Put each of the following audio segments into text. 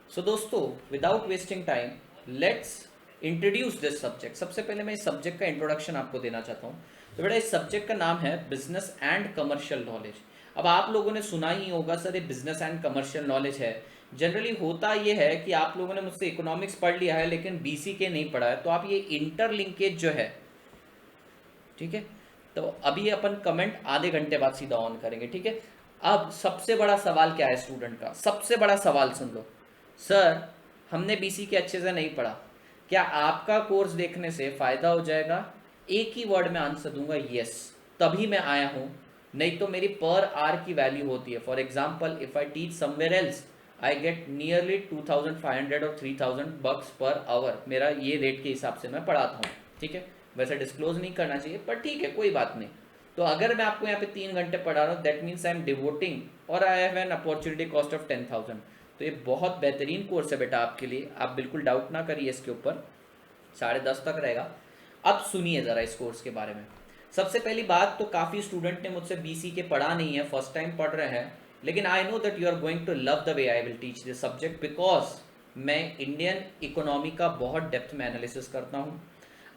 सो दोस्तों, without wasting time, let's introduce this subject. सबसे पहले मैं इस सब्जेक्ट का इंट्रोडक्शन आपको देना चाहता हूँ। तो बेटा, इस सब्जेक्ट का नाम है बिजनेस एंड कमर्शियल नॉलेज। अब आप लोगों ने सुना ही होगा सर, ये बिजनेस एंड कमर्शियल नॉलेज है। जनरली होता ये है कि आप लोगों ने मुझसे इकोनॉमिक्स पढ़ लिया है लेकिन बीसी के नहीं पढ़ा है, तो आप ये इंटरलिंकेज जो है, ठीक है, तो अभी अपन कमेंट आधे घंटे बाद सीधा ऑन करेंगे, ठीक है। अब सबसे बड़ा सवाल क्या है स्टूडेंट का? सबसे बड़ा सवाल सुन लो। सर, हमने बीसी के अच्छे से नहीं पढ़ा, क्या आपका कोर्स देखने से फायदा हो जाएगा? एक ही वर्ड में आंसर दूंगा, यस। तभी मैं आया हूं, नहीं तो मेरी पर आर की वैल्यू होती है। For example, if I teach somewhere else, I get nearly 2500 और 3000 बक्स पर आवर। मेरा ये रेट के हिसाब से मैं पढ़ाता हूँ, ठीक है। वैसे डिस्क्लोज नहीं करना चाहिए, पर ठीक है, कोई बात नहीं। तो अगर मैं आपको यहाँ पे 3 घंटे पढ़ा रहा हूँ, that means I am devoting और I have an opportunity cost of 10,000। तो ये बहुत बेहतरीन कोर्स है बेटा आपके लिए, आप बिल्कुल डाउट ना करिए इसके ऊपर। 10:30 तक रहेगा। अब सुनिए ज़रा इस कोर्स के बारे में। सबसे पहली बात तो, काफ़ी स्टूडेंट ने मुझसे बीसी के पढ़ा नहीं है, फर्स्ट टाइम पढ़ रहे हैं, लेकिन I know that you are going to love the way I will teach this subject, because मैं इंडियन इकोनॉमी का बहुत डेप्थ में एनालिसिस करता हूँ।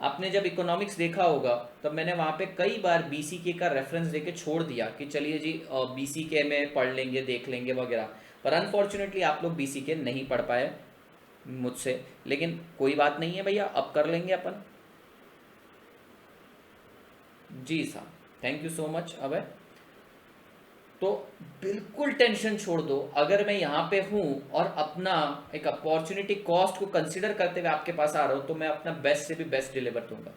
आपने जब इकोनॉमिक्स देखा होगा तब मैंने वहाँ पे कई बार बीसीके का रेफरेंस देके छोड़ दिया कि चलिए जी बीसीके में पढ़ लेंगे, देख लेंगे वगैरह, पर अनफॉर्चुनेटली आप लोग बीसीके नहीं पढ़ पाए मुझसे। लेकिन कोई बात नहीं है भैया, अब कर लेंगे अपन। जी साहब, थैंक यू सो मच अभय। तो बिल्कुल टेंशन छोड़ दो, अगर मैं यहाँ पे हूँ और अपना एक अपॉर्चुनिटी कॉस्ट को कंसिडर करते हुए आपके पास आ रहा हूँ, तो मैं अपना बेस्ट से भी बेस्ट डिलीवर दूंगा।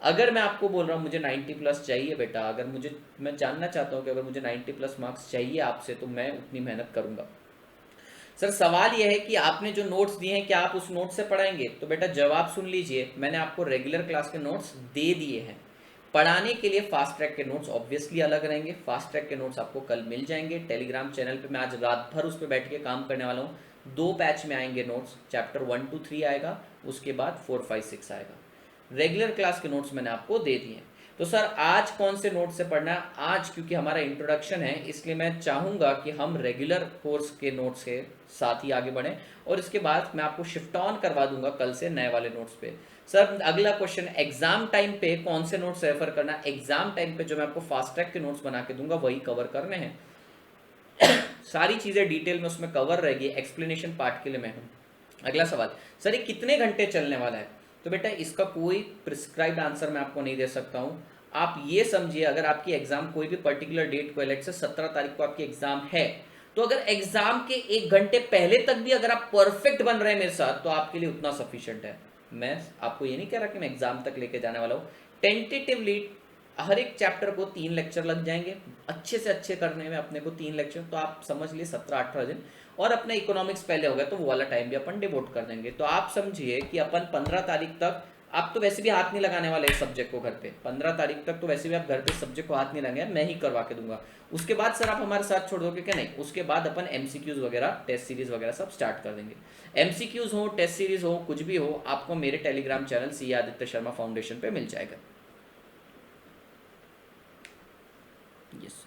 अगर मैं आपको बोल रहा हूँ मुझे 90+ चाहिए बेटा, अगर मुझे, मैं जानना चाहता हूँ कि अगर मुझे 90+ मार्क्स चाहिए आपसे, तो मैं उतनी मेहनत करूंगा। सर, सवाल यह है कि आपने जो नोट्स दिए हैं, क्या आप उस नोट से पढ़ाएंगे? तो बेटा जवाब सुन लीजिए, मैंने आपको रेगुलर क्लास के नोट्स दे दिए हैं। पढ़ाने के लिए फास्ट ट्रैक के नोट्स ऑब्वियसली अलग रहेंगे। फास्ट ट्रैक के नोट्स आपको कल मिल जाएंगे टेलीग्राम चैनल पे। मैं आज रात भर उस पर बैठ के काम करने वाला हूँ। 2 बैच में आएंगे नोट्स, चैप्टर 1 to 3 आएगा, उसके बाद 4 5 6 आएगा। रेगुलर क्लास के नोट्स मैंने आपको दे दिए हैं। तो सर, आज कौन से नोट से पढ़ना है? आज क्योंकि हमारा इंट्रोडक्शन है, इसलिए मैं चाहूँगा कि हम रेगुलर कोर्स के नोट्स के साथ ही आगे बढ़ें, और इसके बाद मैं आपको शिफ्ट ऑन करवा दूंगा कल से नए वाले नोट्स पे। सर, अगला क्वेश्चन, एग्जाम टाइम पे कौन से नोट्स रेफर करना है? एग्जाम टाइम पे जो मैं आपको फास्ट ट्रैक के नोट्स बना के दूंगा वही कवर करने हैं। सारी चीज़ें डिटेल में उसमें कवर रहेगी, एक्सप्लेनेशन पार्ट के लिए मैं हूँ। अगला सवाल, सर ये कितने घंटे चलने वाला है? तो बेटा इसका कोई प्रिस्क्राइब्ड आंसर मैं आपको नहीं दे सकता हूँ। आप ये समझिए, अगर आपकी एग्जाम कोई भी पर्टिकुलर डेट को, लेट से 17 तारीख को आपकी एग्जाम है, तो अगर एग्जाम के 1 घंटे पहले तक भी अगर आप परफेक्ट बन रहे हैं मेरे साथ, तो आपके लिए उतना सफिशियंट है। मैं आपको ये नहीं कह रहा कि मैं एग्जाम तक लेके जाने वाला हूँ। टेंटेटिवली हर एक चैप्टर को 3 लेक्चर लग जाएंगे, अच्छे से अच्छे करने में अपने को 3 लेक्चर, तो आप समझ लिए 17-18 दिन। और अपने इकोनॉमिक्स पहले हो गया तो वो वाला टाइम भी अपन डिवोट कर देंगे। तो आप समझिए कि अपन 15 तारीख तक, आप तो वैसे भी हाथ नहीं लगाने वाले इस सब्जेक्ट को घर पे। 15 तारीख तक तो वैसे भी आप घर पे सब्जेक्ट को हाथ नहीं लगाएंगे, मैं ही करवा के दूंगा। उसके बाद सर आप हमारे साथ छोड़ दोगे क्या? नहीं, उसके बाद अपन एमसीक्यूज वगैरह, टेस्ट सीरीज वगैरह सब स्टार्ट कर देंगे। एमसीक्यूज हो, टेस्ट सीरीज हो, कुछ भी हो, आपको मेरे Telegram channel C Aditya Sharma Foundation पे मिल जाएगा। यस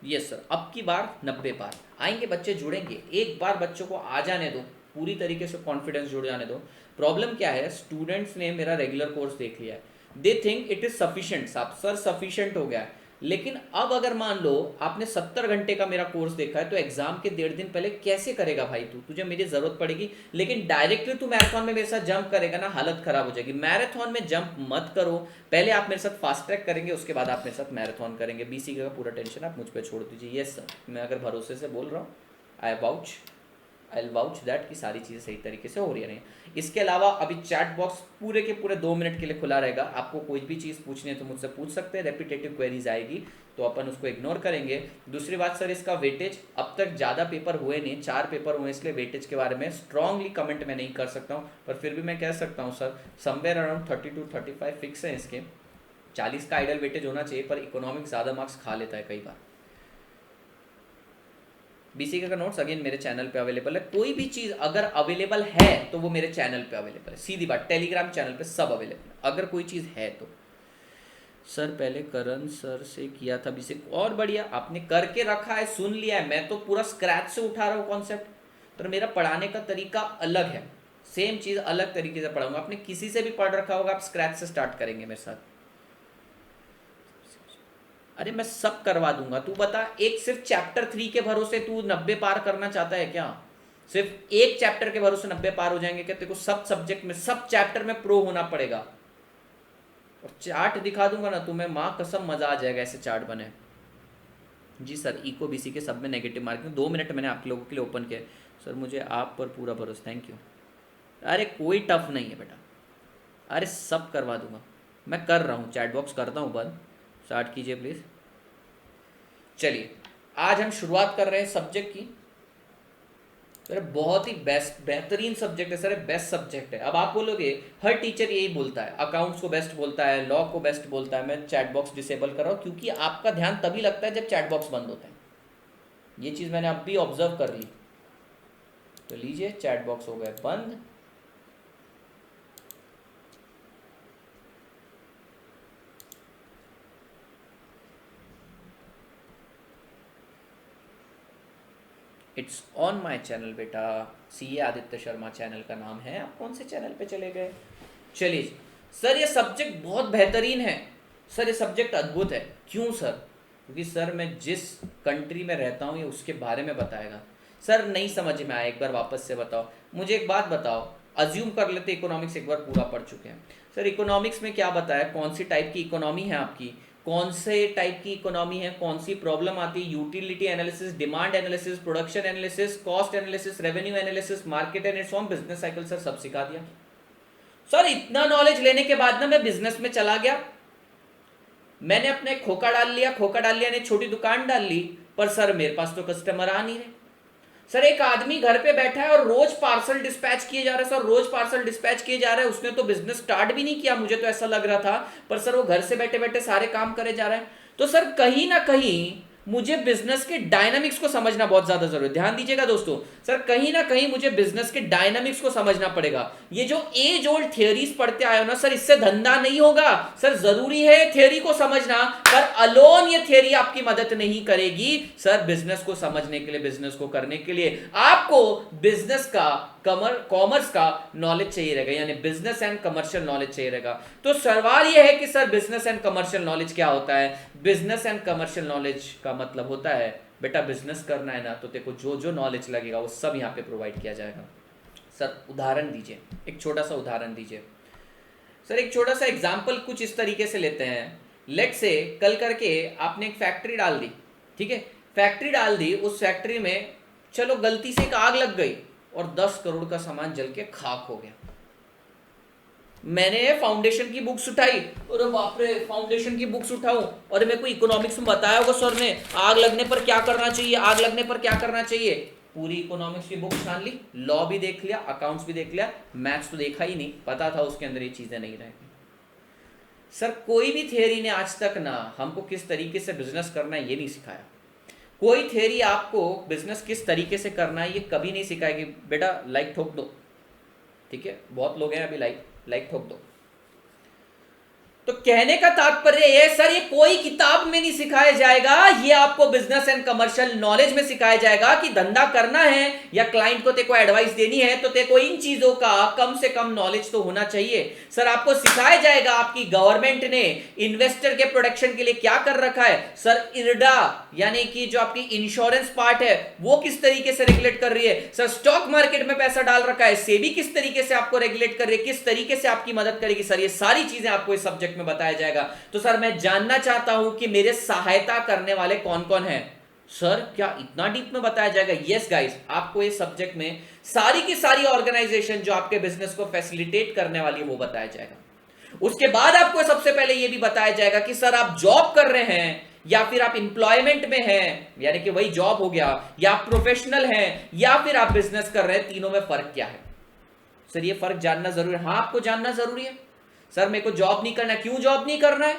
यस सर, अब की बार 90 पार आएंगे, बच्चे जुड़ेंगे। एक बार बच्चों को आ जाने दो, पूरी तरीके से कॉन्फिडेंस जुड़ जाने दो। प्रॉब्लम क्या है, स्टूडेंट्स ने मेरा रेगुलर कोर्स देख लिया है, they think it is sufficient. साहब सर सफिशिएंट हो गया है, लेकिन अब अगर मान लो आपने 70 घंटे का मेरा कोर्स देखा है, तो एग्जाम के 1.5 दिन पहले कैसे करेगा भाई तू? तुझे मेरी जरूरत पड़ेगी, लेकिन डायरेक्टली तू मैराथन में मेरे साथ जंप करेगा ना, हालत खराब हो जाएगी। मैराथन में जंप मत करो, पहले आप मेरे साथ फास्ट ट्रैक करेंगे, उसके बाद आप मेरे साथ मैराथन करेंगे। बीसी का पूरा टेंशन आप मुझ पर छोड़ दीजिए। यस सर, मैं अगर भरोसे से बोल रहा हूँ, आई वाउच दैट कि सारी चीज़ें सही तरीके से हो रही हैं। इसके अलावा अभी चैट बॉक्स पूरे के पूरे 2 मिनट के लिए खुला रहेगा। आपको कोई भी चीज़ पूछनी है तो मुझसे पूछ सकते हैं। रेपिटेटिव क्वेरीज आएगी तो अपन उसको इग्नोर करेंगे। दूसरी बात सर, इसका वेटेज, अब तक ज़्यादा पेपर हुए नहीं, 4 पेपर हुए, इसलिए वेटेज के बारे में स्ट्रांगली कमेंट मैं नहीं कर सकता हूँ, पर फिर भी मैं कह सकता हूँ सर, समवेयर अराउंड 30-35 फिक्स है इसके। 40 का आइडल वेटेज होना चाहिए, पर इकोनॉमिक्स ज़्यादा मार्क्स खा लेता है कई बार। बीसी का नोट्स अगेन मेरे चैनल पे अवेलेबल है। कोई भी चीज़ अगर अवेलेबल है तो वो मेरे चैनल पे अवेलेबल है, सीधी बात, टेलीग्राम चैनल पे सब अवेलेबल है, अगर कोई चीज़ है तो। सर पहले करण सर से किया था बेसिक, और बढ़िया आपने करके रखा है, सुन लिया है। मैं तो पूरा स्क्रैच से उठा रहा हूँ कॉन्सेप्ट, पर मेरा पढ़ाने का तरीका अलग है, सेम चीज़ अलग तरीके से पढ़ाऊंगा। आपने किसी से भी पढ़ रखा होगा, आप स्क्रैच से स्टार्ट करेंगे मेरे साथ। अरे मैं सब करवा दूंगा, तू बता, एक सिर्फ चैप्टर 3 के भरोसे तू 90 पार करना चाहता है क्या? सिर्फ एक चैप्टर के भरोसे 90 पार हो जाएंगे क्या? तेरे को सब सब्जेक्ट में, सब चैप्टर में प्रो होना पड़ेगा। और चार्ट दिखा दूंगा ना तुम्हें, माँ कसम मजा आ जाएगा ऐसे चार्ट बने। जी सर, इको बीसी के सब में नेगेटिव मार्किंग। 2 मिनट मैंने आप लोगों के लिए ओपन किया सर, मुझे आप पर पूरा भरोसा, थैंक यू। अरे कोई टफ नहीं है बेटा, अरे सब करवा दूंगा, मैं कर रहा हूँ, चैट बॉक्स करता हूँ बंद, स्टार्ट कीजिए प्लीज़। चलिए आज हम शुरुआत कर रहे हैं सब्जेक्ट की। सर बहुत ही बेस्ट, बेहतरीन सब्जेक्ट है सर, बेस्ट सब्जेक्ट है। अब आप बोलोगे हर टीचर यही बोलता है, अकाउंट्स को बेस्ट बोलता है, लॉ को बेस्ट बोलता है। मैं चैट बॉक्स डिसेबल कर रहा हूँ क्योंकि आपका ध्यान तभी लगता है जब चैट बॉक्स बंद होता है। ये चीज़ मैंने अब भी ऑब्जर्व कर ली। तो लीजिए, चैट बॉक्स हो गए बंद। इट्स ऑन माई चैनल बेटा, सीए आदित्य शर्मा चैनल का नाम है। आप कौन से चैनल पे चले गए? चलिए सर, ये सब्जेक्ट बहुत बेहतरीन है सर, ये सब्जेक्ट अद्भुत है। क्यों सर? क्योंकि सर मैं जिस कंट्री में रहता हूँ ये उसके बारे में बताएगा। सर नहीं समझ में आया, एक बार वापस से बताओ। मुझे एक बात बताओ, अज्यूम कर लेते इकोनॉमिक्स एक बार पूरा पढ़ चुके हैं। सर इकोनॉमिक्स में क्या बताया, कौन सी टाइप की इकोनॉमी है आपकी, कौन से टाइप की इकोनॉमी है, कौन सी प्रॉब्लम आती है, utility analysis, demand analysis, production analysis, cost analysis, revenue analysis, market and it's form, business cycle. Sir सब सिखा दिया। सर इतना नॉलेज लेने के बाद ना मैं बिजनेस में चला गया, मैंने अपने खोखा डाल लिया, खोखा डाल लिया ने छोटी दुकान डाल ली, पर सर मेरे पास तो कस्टमर आ नहीं रहे। सर एक आदमी घर पे बैठा है और रोज पार्सल डिस्पैच किए जा रहे हैं, सर रोज पार्सल डिस्पैच किए जा रहे हैं, उसने तो बिजनेस स्टार्ट भी नहीं किया, मुझे तो ऐसा लग रहा था, पर सर वो घर से बैठे बैठे सारे काम करे जा रहे हैं। तो सर कहीं ना कहीं मुझे बिजनेस के डायनामिक्स को समझना बहुत ज्यादा जरूरी है। ध्यान दीजिएगा दोस्तों, सर कहीं ना कहीं मुझे बिजनेस के डायनामिक्स को समझना पड़ेगा। ये जो एज ओल्ड थियरीज पढ़ते आए हो ना सर, इससे धंधा नहीं होगा। सर जरूरी है थियरी को समझना, पर अलोन ये थियरी आपकी मदद नहीं करेगी। सर बिजनेस को समझने के लिए, बिजनेस को करने के लिए आपको बिजनेस का, कॉमर्स का नॉलेज चाहिए रहेगा, यानी बिजनेस एंड कमर्शियल नॉलेज चाहिए रहेगा। तो सवाल यह है कि sir business and commercial knowledge क्या होता है? बिजनेस एंड कमर्शियल नॉलेज का मतलब होता है बेटा, बिजनेस करना है ना तो तेरे को जो जो नॉलेज लगेगा वो सब यहाँ पे प्रोवाइड किया जाएगा। सर उदाहरण दीजिए, एक छोटा सा उदाहरण दीजिए। सर एक छोटा सा एग्जाम्पल कुछ इस तरीके से लेते हैं। लेट से कल करके आपने एक फैक्ट्री डाल दी, ठीक है, फैक्ट्री डाल दी, उस फैक्ट्री में चलो गलती से एक आग लग गई और 10 करोड़ का सामान जल के खाक हो गया। मैंने फाउंडेशन की बुक्स उठाई, और बाप रे फाउंडेशन की बुक्स उठाऊं, और मेरे को इकोनॉमिक्स में बताया होगा सर ने आग लगने पर क्या करना चाहिए, आग लगने पर क्या करना चाहिए। पूरी इकोनॉमिक्स की बुक छान ली, लॉ भी देख लिया, अकाउंट्स भी देख लिया, मैथ्स तो देखा ही नहीं, पता था उसके अंदर ये चीजें नहीं रहेंगी। सर कोई भी थियरी ने आज तक ना हमको किस तरीके से बिजनेस करना है ये नहीं सिखाया। कोई थियरी आपको बिजनेस किस तरीके से करना है ये कभी नहीं सिखाएगी। बेटा लाइक ठोक दो, ठीक है, बहुत लोग हैं अभी, लाइक ठोक दो। तो कहने का तात्पर्य है सर ये कोई किताब में नहीं सिखाया जाएगा, ये आपको बिजनेस एंड कमर्शियल नॉलेज में सिखाया जाएगा कि धंधा करना है या क्लाइंट को तेको एडवाइस देनी है तो तेको इन चीजों का कम से कम नॉलेज तो होना चाहिए। सर आपको सिखाया जाएगा आपकी गवर्नमेंट ने इन्वेस्टर के प्रोटेक्शन के लिए क्या कर रखा है। सर इरडा यानी कि जो आपकी इंश्योरेंस पार्ट है वो किस तरीके से रेगुलेट कर रही है। सर स्टॉक मार्केट में पैसा डाल रखा है, सेबी किस तरीके से आपको रेगुलेट कर रही है, किस तरीके से आपकी मदद करेगी। सर ये सारी चीजें आपको इस सब्जेक्ट में बताया जाएगा। तो सर मैं जानना चाहता हूं कि मेरे सहायता करने वाले कौन कौन हैं। सर क्या इतना डीप में बताया जाएगा? यस गाइस, आपको इस सब्जेक्ट में सारी की सारी ऑर्गेनाइजेशन जो आपके बिजनेस को फैसिलिटेट करने वाली है वो बताया जाएगा। उसके बाद आपको सबसे पहले यह भी बताया जाएगा कि सर आप जॉब कर रहे हैं या फिर आप इंप्लॉयमेंट में हैं, यानी कि वही जॉब हो गया, या आप प्रोफेशनल हैं या फिर आप बिजनेस कर रहे हैं, तीनों में फर्क क्या है। सर ये फर्क जानना जरूरी है। हाँ आपको जानना जरूरी है। सर मेरे को जॉब नहीं करना, क्यों जॉब नहीं करना है?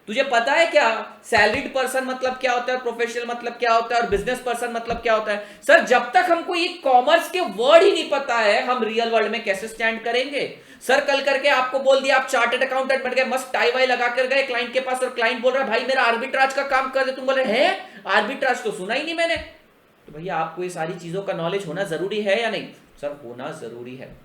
तुझे पता है क्या सैलरीड पर्सन मतलब क्या होता है, प्रोफेशनल मतलब क्या होता है और बिजनेस पर्सन मतलब क्या होता है? सर जब तक हमको ये कॉमर्स के वर्ड ही नहीं पता है हम रियल वर्ल्ड में कैसे स्टैंड करेंगे? सर कल करके आपको बोल दिया आप चार्टर्ड अकाउंटेंट बन गए, मस्त टाई वाई लगा कर गए क्लाइंट के पास और क्लाइंट बोल रहा है भाई मेरा आर्बिट्राज का काम कर दे, तुम बोल रहे हैं आर्बिट्राज तो सुना ही नहीं मैंने। तो भैया आपको ये सारी चीजों का नॉलेज होना जरूरी है या नहीं? सर होना जरूरी है।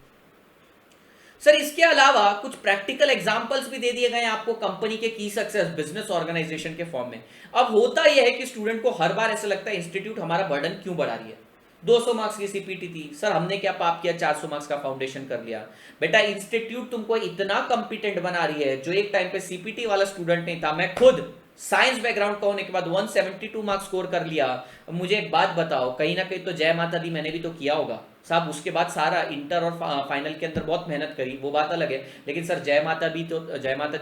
सर इसके अलावा कुछ प्रैक्टिकल एग्जांपल्स भी दे दिए गए हैं आपको कंपनी के की सक्सेस बिजनेस ऑर्गेनाइजेशन के फॉर्म में। अब होता यह है कि स्टूडेंट को हर बार ऐसा लगता है इंस्टीट्यूट हमारा बर्डन क्यों बढ़ा रही है। 200 मार्क्स की सीपीटी थी सर, हमने क्या पाप किया, 400 मार्क्स का फाउंडेशन कर लिया। बेटा इंस्टीट्यूट तुमको इतना कंपिटेंट बना रही है, जो एक टाइम पे सीपीटी वाला स्टूडेंट नहीं था, मैं खुद साइंस बैकग्राउंड का होने के बाद 172 मार्क्स स्कोर कर लिया। मुझे एक बात बताओ, कहीं ना कहीं तो जय माता दी मैंने भी तो किया होगा साहब, उसके बाद सारा इंटर और फाइनल के अंदर बहुत मेहनत करी, वो बात अलग है, लेकिन सर जय माता दी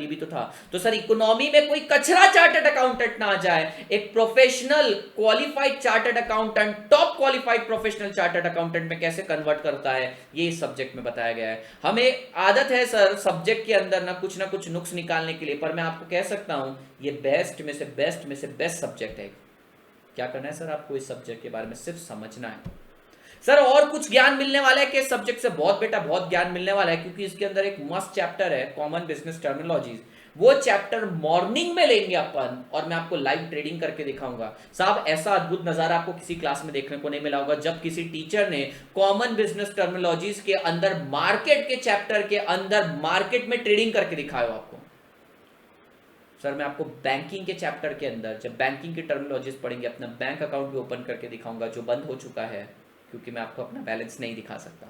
भी तो था। तो सर इकोनॉमी में कोई कचरा चार्टर्ड अकाउंटेंट ना आ जाए, एक professional qualified chartered accountant top qualified professional chartered accountant में कैसे कन्वर्ट करता है, ये इस सब्जेक्ट में बताया गया है। हमें आदत है सर सब्जेक्ट के अंदर ना कुछ नुक्स निकालने के लिए, पर मैं आपको कह सकता हूं ये बेस्ट में से बेस्ट सब्जेक्ट है। क्या करना है सर आपको इस सब्जेक्ट के बारे में सिर्फ समझना है। सर और कुछ ज्ञान मिलने वाला है कि सब्जेक्ट से बहुत बेटा बहुत ज्ञान मिलने वाला है, क्योंकि इसके अंदर एक मस्त चैप्टर है कॉमन बिजनेस टर्मिनोलॉजीज, वो चैप्टर मॉर्निंग में लेंगे अपन और मैं आपको लाइव ट्रेडिंग करके दिखाऊंगा। साहब ऐसा अद्भुत नजारा आपको किसी क्लास में देखने को नहीं मिला होगा जब किसी टीचर ने कॉमन बिजनेस टर्मिनोलॉजीज के अंदर मार्केट के चैप्टर के अंदर मार्केट में ट्रेडिंग करके दिखाया हो आपको। सर मैं आपको बैंकिंग के चैप्टर के अंदर जब बैंकिंग की टर्मिनोलॉजीज पढ़ेंगे, अपना बैंक अकाउंट भी ओपन करके दिखाऊंगा जो बंद हो चुका है, क्योंकि मैं आपको अपना बैलेंस नहीं दिखा सकता।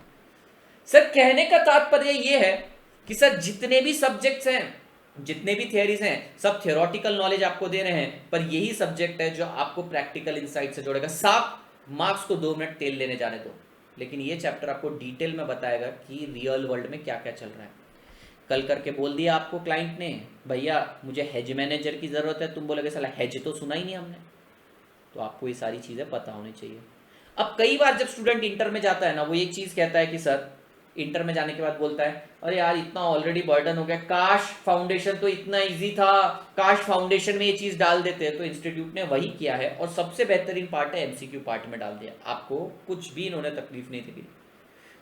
सर कहने का तात्पर्य यह है कि सर जितने भी सब्जेक्ट्स हैं, जितने भी थियरीज हैं, सब थियोरेटिकल नॉलेज आपको दे रहे हैं, पर यही सब्जेक्ट है जो आपको प्रैक्टिकल इंसाइट से जोड़ेगा। साफ मार्क्स को 2 मिनट तेल लेने जाने दो, लेकिन ये चैप्टर आपको डिटेल में बताएगा कि रियल वर्ल्ड में क्या क्या चल रहा है। कल करके बोल दिया आपको क्लाइंट ने भैया मुझे हेज मैनेजर की जरूरत है, तुम बोलोगे साला हेज तो सुना ही नहीं हमने। तो आपको ये सारी चीजें पता होनी चाहिए। अब कई बार जब स्टूडेंट इंटर में जाता है ना, वो एक चीज कहता है कि सर इंटर में जाने के बाद बोलता है अरे यार इतना ऑलरेडी बर्डन हो गया, काश फाउंडेशन तो इतना इजी था, काश फाउंडेशन में ये चीज डाल देते। तो इंस्टीट्यूट ने वही किया है और सबसे बेहतरीन पार्ट है एमसीक्यू पार्ट में डाल दिया, आपको कुछ भी इन्होंने तकलीफ नहीं दी।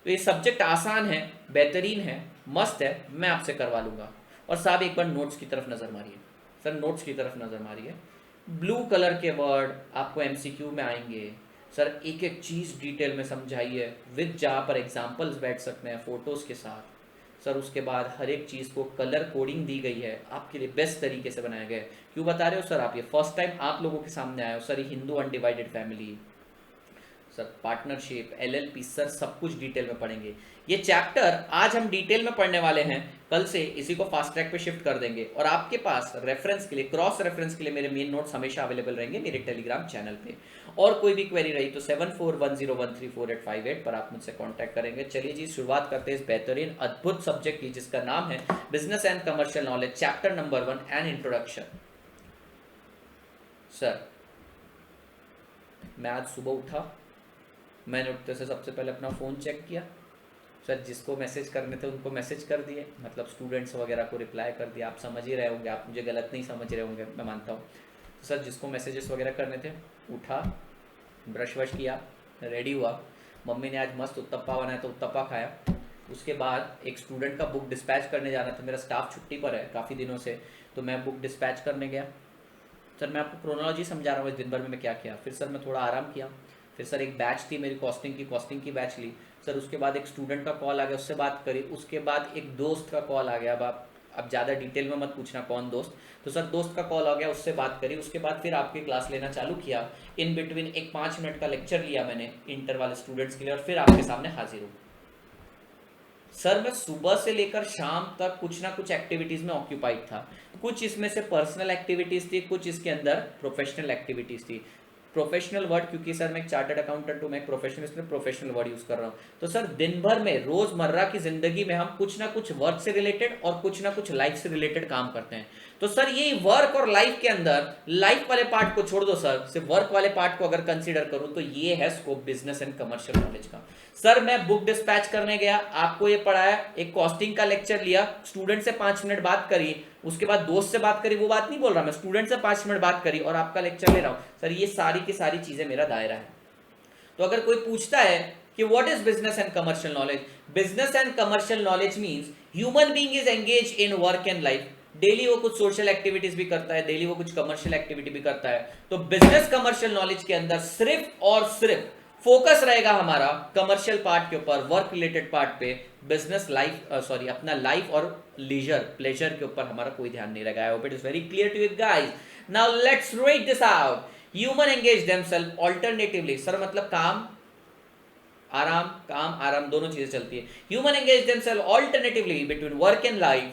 तो ये सब्जेक्ट आसान है, बेहतरीन है, मस्त है, मैं आपसे करवा लूंगा। और साहब एक बार नोट्स की तरफ नजर मारिए, सर नोट्स की तरफ नजर मारिए, ब्लू कलर के वर्ड आपको एमसीक्यू में आएंगे। सर एक एक चीज डिटेल में समझाइए विद जहाँ पर एग्जाम्पल्स बैठ सकते हैं फोटोज के साथ। सर उसके बाद हर एक चीज को कलर कोडिंग दी गई है, आपके लिए बेस्ट तरीके से बनाया गया है। क्यों बता रहे हो सर, आप ये फर्स्ट टाइम आप लोगों के सामने आए हो sir, Hindu undivided family, sir partnership, LLP, sir सब कुछ डिटेल में पढ़ेंगे। ये चैप्टर आज हम डिटेल में पढ़ने वाले हैं, कल से इसी को फास्ट ट्रैक पे शिफ्ट कर देंगे और आपके पास रेफरेंस के लिए, क्रॉस रेफरेंस के लिए मेरे मेन नोट्स हमेशा अवेलेबल रहेंगे मेरे टेलीग्राम चैनल पे। और कोई भी क्वेरी रही तो 7410134858 पर आप मुझसे कांटेक्ट करेंगे। चलिए जी शुरुआत करते हैं इस बेहतरीन अद्भुत सब्जेक्ट की जिसका नाम है business and commercial knowledge, chapter number 1 and introduction. Sir मैं आज सुबह उठा, मैंने उठते से सबसे पहले अपना फ़ोन चेक किया, सर जिसको मैसेज करने थे उनको मैसेज कर दिए, मतलब स्टूडेंट्स वगैरह को रिप्लाई कर दिया। आप समझ ही रहे होंगे, आप मुझे गलत नहीं समझ रहे होंगे, मैं मानता हूँ। तो सर जिसको मैसेजेस वगैरह करने थे, उठा, ब्रश वश किया, रेडी हुआ, मम्मी ने आज मस्त उत्तप्पा बनाया तो उत्तप्पा खाया। उसके बाद एक स्टूडेंट का बुक डिस्पैच करने जाना था, मेरा स्टाफ छुट्टी पर है काफ़ी दिनों से, तो मैं बुक डिस्पैच करने गया। सर मैं आपको क्रोनोलॉजी समझा रहा हूँ इस दिन भर में मैं क्या किया। फिर सर मैं थोड़ा आराम किया, फिर सर एक बैच थी मेरी कॉस्टिंग की बैच ली। सर उसके बाद एक स्टूडेंट का कॉल आ गया, उससे बात करी। उसके बाद एक दोस्त का कॉल आ गया, अब ज़्यादा डिटेल में मत पूछना कौन दोस्त। तो सर दोस्त का कॉल आ गया, उससे बात करी। उसके बाद फिर आपकी क्लास लेना चालू किया। इन बिटवीन एक 5 मिनट का लेक्चर लिया मैंने इंटर वाले स्टूडेंट्स के लिए और फिर आपके सामने हाजिर हूँ। सर मैं सुबह से लेकर शाम तक कुछ ना कुछ एक्टिविटीज़ में ऑक्यूपाइड था। कुछ इसमें से पर्सनल एक्टिविटीज़ थी, कुछ इसके अंदर प्रोफेशनल एक्टिविटीज़ थी। प्रोफेशनल वर्ड क्योंकि सर मैं एक चार्टर्ड अकाउंटेंट हूँ, मैं एक प्रोफेशनल, इसलिए प्रोफेशनल वर्ड यूज़ कर रहा हूँ। तो सर दिन भर में रोज़मर्रा की ज़िंदगी में हम कुछ ना कुछ वर्क से रिलेटेड और कुछ ना कुछ लाइफ से रिलेटेड काम करते हैं। तो सर ये वर्क और लाइफ के अंदर लाइफ वाले पार्ट को छोड़ दो सर, सिर्फ वर्क वाले पार्ट को अगर कंसीडर करूँ तो ये है scope business and commercial knowledge का। सर मैं बुक डिस्पैच करने गया, आपको ये पढ़ाया, एक कॉस्टिंग का लेक्चर लिया, स्टूडेंट से 5 मिनट बात करी, उसके बाद दोस्त से बात करी, वो बात नहीं बोल रहा मैं, स्टूडेंट से 5 मिनट बात करी और आपका लेक्चर ले रहा हूँ सर, ये सारी की सारी चीजें मेरा दायरा है। तो अगर कोई पूछता है कि what is business and commercial knowledge, business and commercial knowledge means human being is engage in work and life, daily वो कुछ सोशल एक्टिविटीज भी करता है, डेली वो कुछ कमर्शियल एक्टिविटी भी करता है। तो बिजनेस कमर्शियल नॉलेज के अंदर सिर्फ और सिर्फ फोकस रहेगा हमारा कमर्शियल पार्ट के ऊपर, वर्क रिलेटेड पार्ट पे, बिजनेस लाइफ सॉरी अपना लाइफ और लीजर प्लेजर के ऊपर हमारा कोई ध्यान नहीं रहेगा। I hope it is very clear to you guys. Now let's read this out. Human engage themselves alternatively, sir मतलब काम आराम दोनों चीजें चलती है। Human engage themselves alternatively between work and life,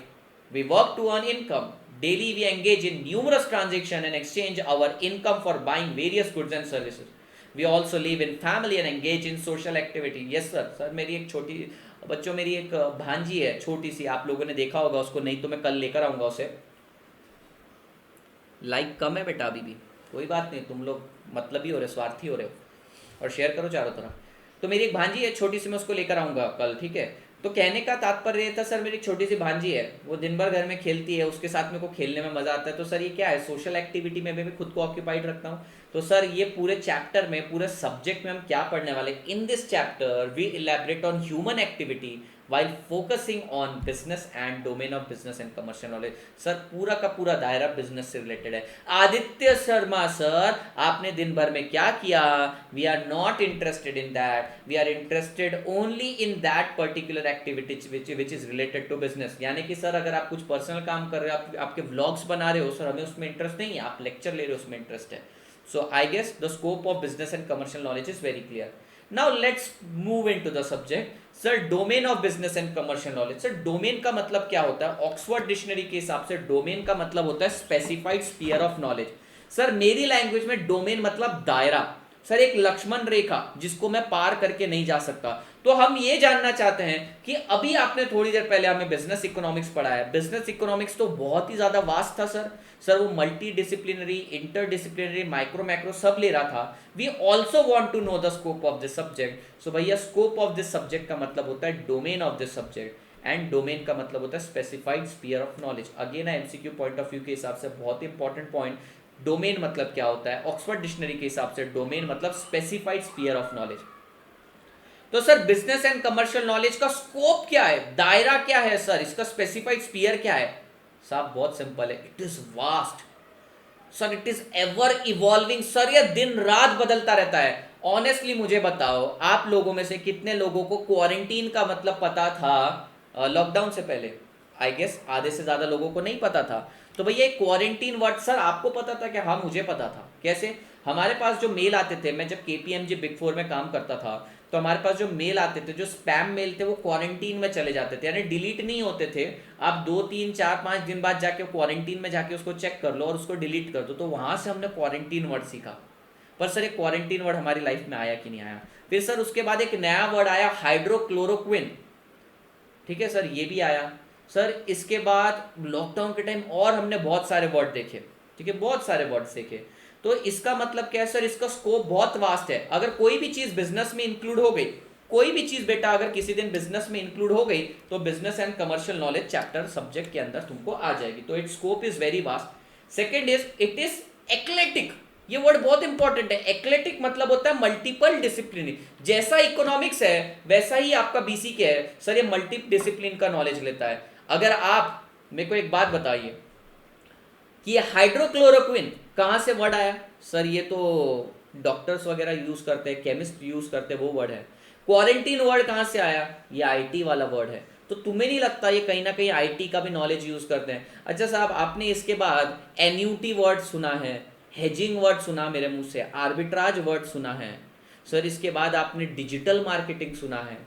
we work to earn income, daily we engage in numerous transactions and exchange our income for buying various goods and services. We also live in family and engage in social activity. Yes sir, sir मेरी एक छोटी बच्चों मेरी एक भांजी है छोटी सी, आप लोगों ने देखा होगा उसको, नहीं तो मैं कल लेकर आऊंगा उसे। लाइक कम है बेटा अभी भी, कोई बात नहीं, तुम लोग मतलबी हो रहे, स्वार्थी हो रहे हो, और शेयर करो चारों तरफ। तो मेरी एक भांजी है छोटी सी, मैं उसको लेकर आऊंगा कल, ठीक है। तो कहने का तात्पर्य ये था सर, मेरी छोटी सी भांजी है, वो दिन भर घर में खेलती है, उसके साथ मेरे को खेलने में मजा आता है। तो सर ये क्या है, सोशल एक्टिविटी में मैं भी खुद को ऑक्यूपाइड रखता हूँ। तो सर ये पूरे चैप्टर में, पूरे सब्जेक्ट में हम क्या पढ़ने वाले, in this chapter we elaborate on human activity while focusing on business and domain of business and commercial knowledge. Sir पूरा का पूरा दायरा बिजनेस से रिलेटेड है। आदित्य शर्मा सर आपने दिन भर में क्या किया, we are not interested in that, we are interested only in that particular activity which is related to business. यानी कि सर अगर आप कुछ पर्सनल काम कर रहे हो, आपके व्लॉग्स बना रहे हो, सर हमें उसमें इंटरेस्ट नहीं है, आप लेक्चर ले रहे हो उसमें इंटरेस्ट है। So I guess the scope of business and commercial knowledge is very clear. Now let's move into the subject. Sir domain of business and commercial knowledge, sir domain का मतलब क्या होता है? ऑक्सफोर्ड डिक्शनरी के हिसाब से domain का मतलब होता है specified sphere of knowledge. Sir मेरी लैंग्वेज में डोमेन मतलब दायरा, सर एक लक्ष्मण रेखा जिसको मैं पार करके नहीं जा सकता। तो हम ये जानना चाहते हैं कि अभी आपने थोड़ी देर पहले हमें बिजनेस इकोनॉमिक्स पढ़ाया, बिजनेस इकोनॉमिक्स तो बहुत ही ज्यादा वास्ट था सर वो multi disciplinary, inter disciplinary, micro macro सब ले रहा था। We also want to know the scope of this subject. So भैया स्कोप ऑफ दिस सब्जेक्ट का मतलब होता है domain of this subject, and domain का मतलब होता है specified sphere of knowledge. Again MCQ point of view के हिसाब से बहुत ही इंपॉर्टेंट पॉइंट, डोमेन मतलब क्या होता है? ऑक्सफोर्ड डिक्शनरी के हिसाब से डोमेन मतलब स्पेसिफाइड स्फीयर ऑफ नॉलेज। तो sir business and commercial knowledge का स्कोप क्या है, दायरा क्या है सर, इसका स्पेसिफाइड स्फीयर क्या है? साहब बहुत सिंपल है, it is vast sir, it is ever evolving sir, ये दिन रात बदलता रहता है। ऑनेस्टली मुझे बताओ, आप लोगों में से कितने लोगों को क्वारंटीन का मतलब पता था लॉकडाउन से पहले? आई गेस आधे से ज्यादा लोगों को नहीं पता था। तो भैया क्वारंटीन वर्ड सर आपको पता था क्या? हाँ मुझे पता था। कैसे? हमारे पास जो मेल आते थे, मैं जब केपीएमजी बिग 4 में काम करता था, तो हमारे पास जो मेल आते थे, जो स्पैम मेल थे, वो क्वारंटीन में चले जाते थे, यानी डिलीट नहीं होते थे। आप 2, 3, 4, 5 दिन बाद जाके क्वारंटीन में जाके उसको चेक कर लो और उसको डिलीट कर दो। तो वहां से हमने क्वारंटीन वर्ड सीखा। पर सर एक क्वारंटीन वर्ड हमारी लाइफ में आया कि नहीं आया? फिर सर उसके बाद एक नया वर्ड आया हाइड्रोक्लोरोक्विन, ठीक है सर, ये भी आया। सर इसके बाद लॉकडाउन के टाइम और हमने बहुत सारे वर्ड देखे, ठीक है, बहुत सारे वर्ड देखे। तो इसका मतलब क्या है सर, इसका स्कोप बहुत वास्ट है। अगर कोई भी चीज बिजनेस में इंक्लूड हो गई, कोई भी चीज बेटा अगर किसी दिन बिजनेस में इंक्लूड हो गई, तो business and commercial knowledge chapter subject के अंदर तुमको आ जाएगी। तो it scope is very vast. Second is it is eclectic, ये वर्ड बहुत इंपॉर्टेंट है। एक्लेटिक मतलब होता है मल्टीपल डिसिप्लिन, जैसा इकोनॉमिक्स है वैसा ही आपका बीसी के है सर, ये मल्टी डिसिप्लिन का नॉलेज लेता है। अगर आप मेरे को एक बात बताइए कि ये हाइड्रोक्लोरोक्विन कहां से वर्ड आया? सर ये तो डॉक्टर्स वगैरह यूज करते हैं, केमिस्ट यूज करते हैं, वो वर्ड है। क्वारंटीन वर्ड कहां से आया? ये आईटी वाला वर्ड है। तो तुम्हें नहीं लगता ये कहीं ना कहीं आईटी का भी नॉलेज यूज करते हैं? अच्छा साहब आपने इसके बाद एन्यूटी वर्ड सुना है, हेजिंग वर्ड सुना मेरे मुंह से, आर्बिट्राज वर्ड सुना है सर, इसके बाद आपने डिजिटल मार्केटिंग सुना है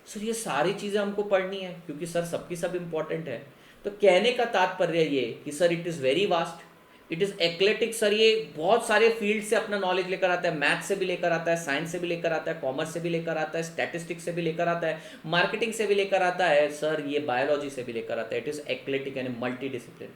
सर। ये सारी चीजें हमको पढ़नी है क्योंकि सर सबकी सब इंपॉर्टेंट है। तो कहने का तात्पर्य ये कि sir it is very vast, it is eclectic sir, ये बहुत सारे फील्ड से अपना नॉलेज लेकर आता है, मैथ से भी लेकर आता है, साइंस से भी लेकर आता है, कॉमर्स से भी लेकर आता है, स्टैटिस्टिक्स से भी लेकर आता है, मार्केटिंग से भी लेकर आता है सर, ये बायोलॉजी से भी लेकर आता है। It is eclectic and multi discipline,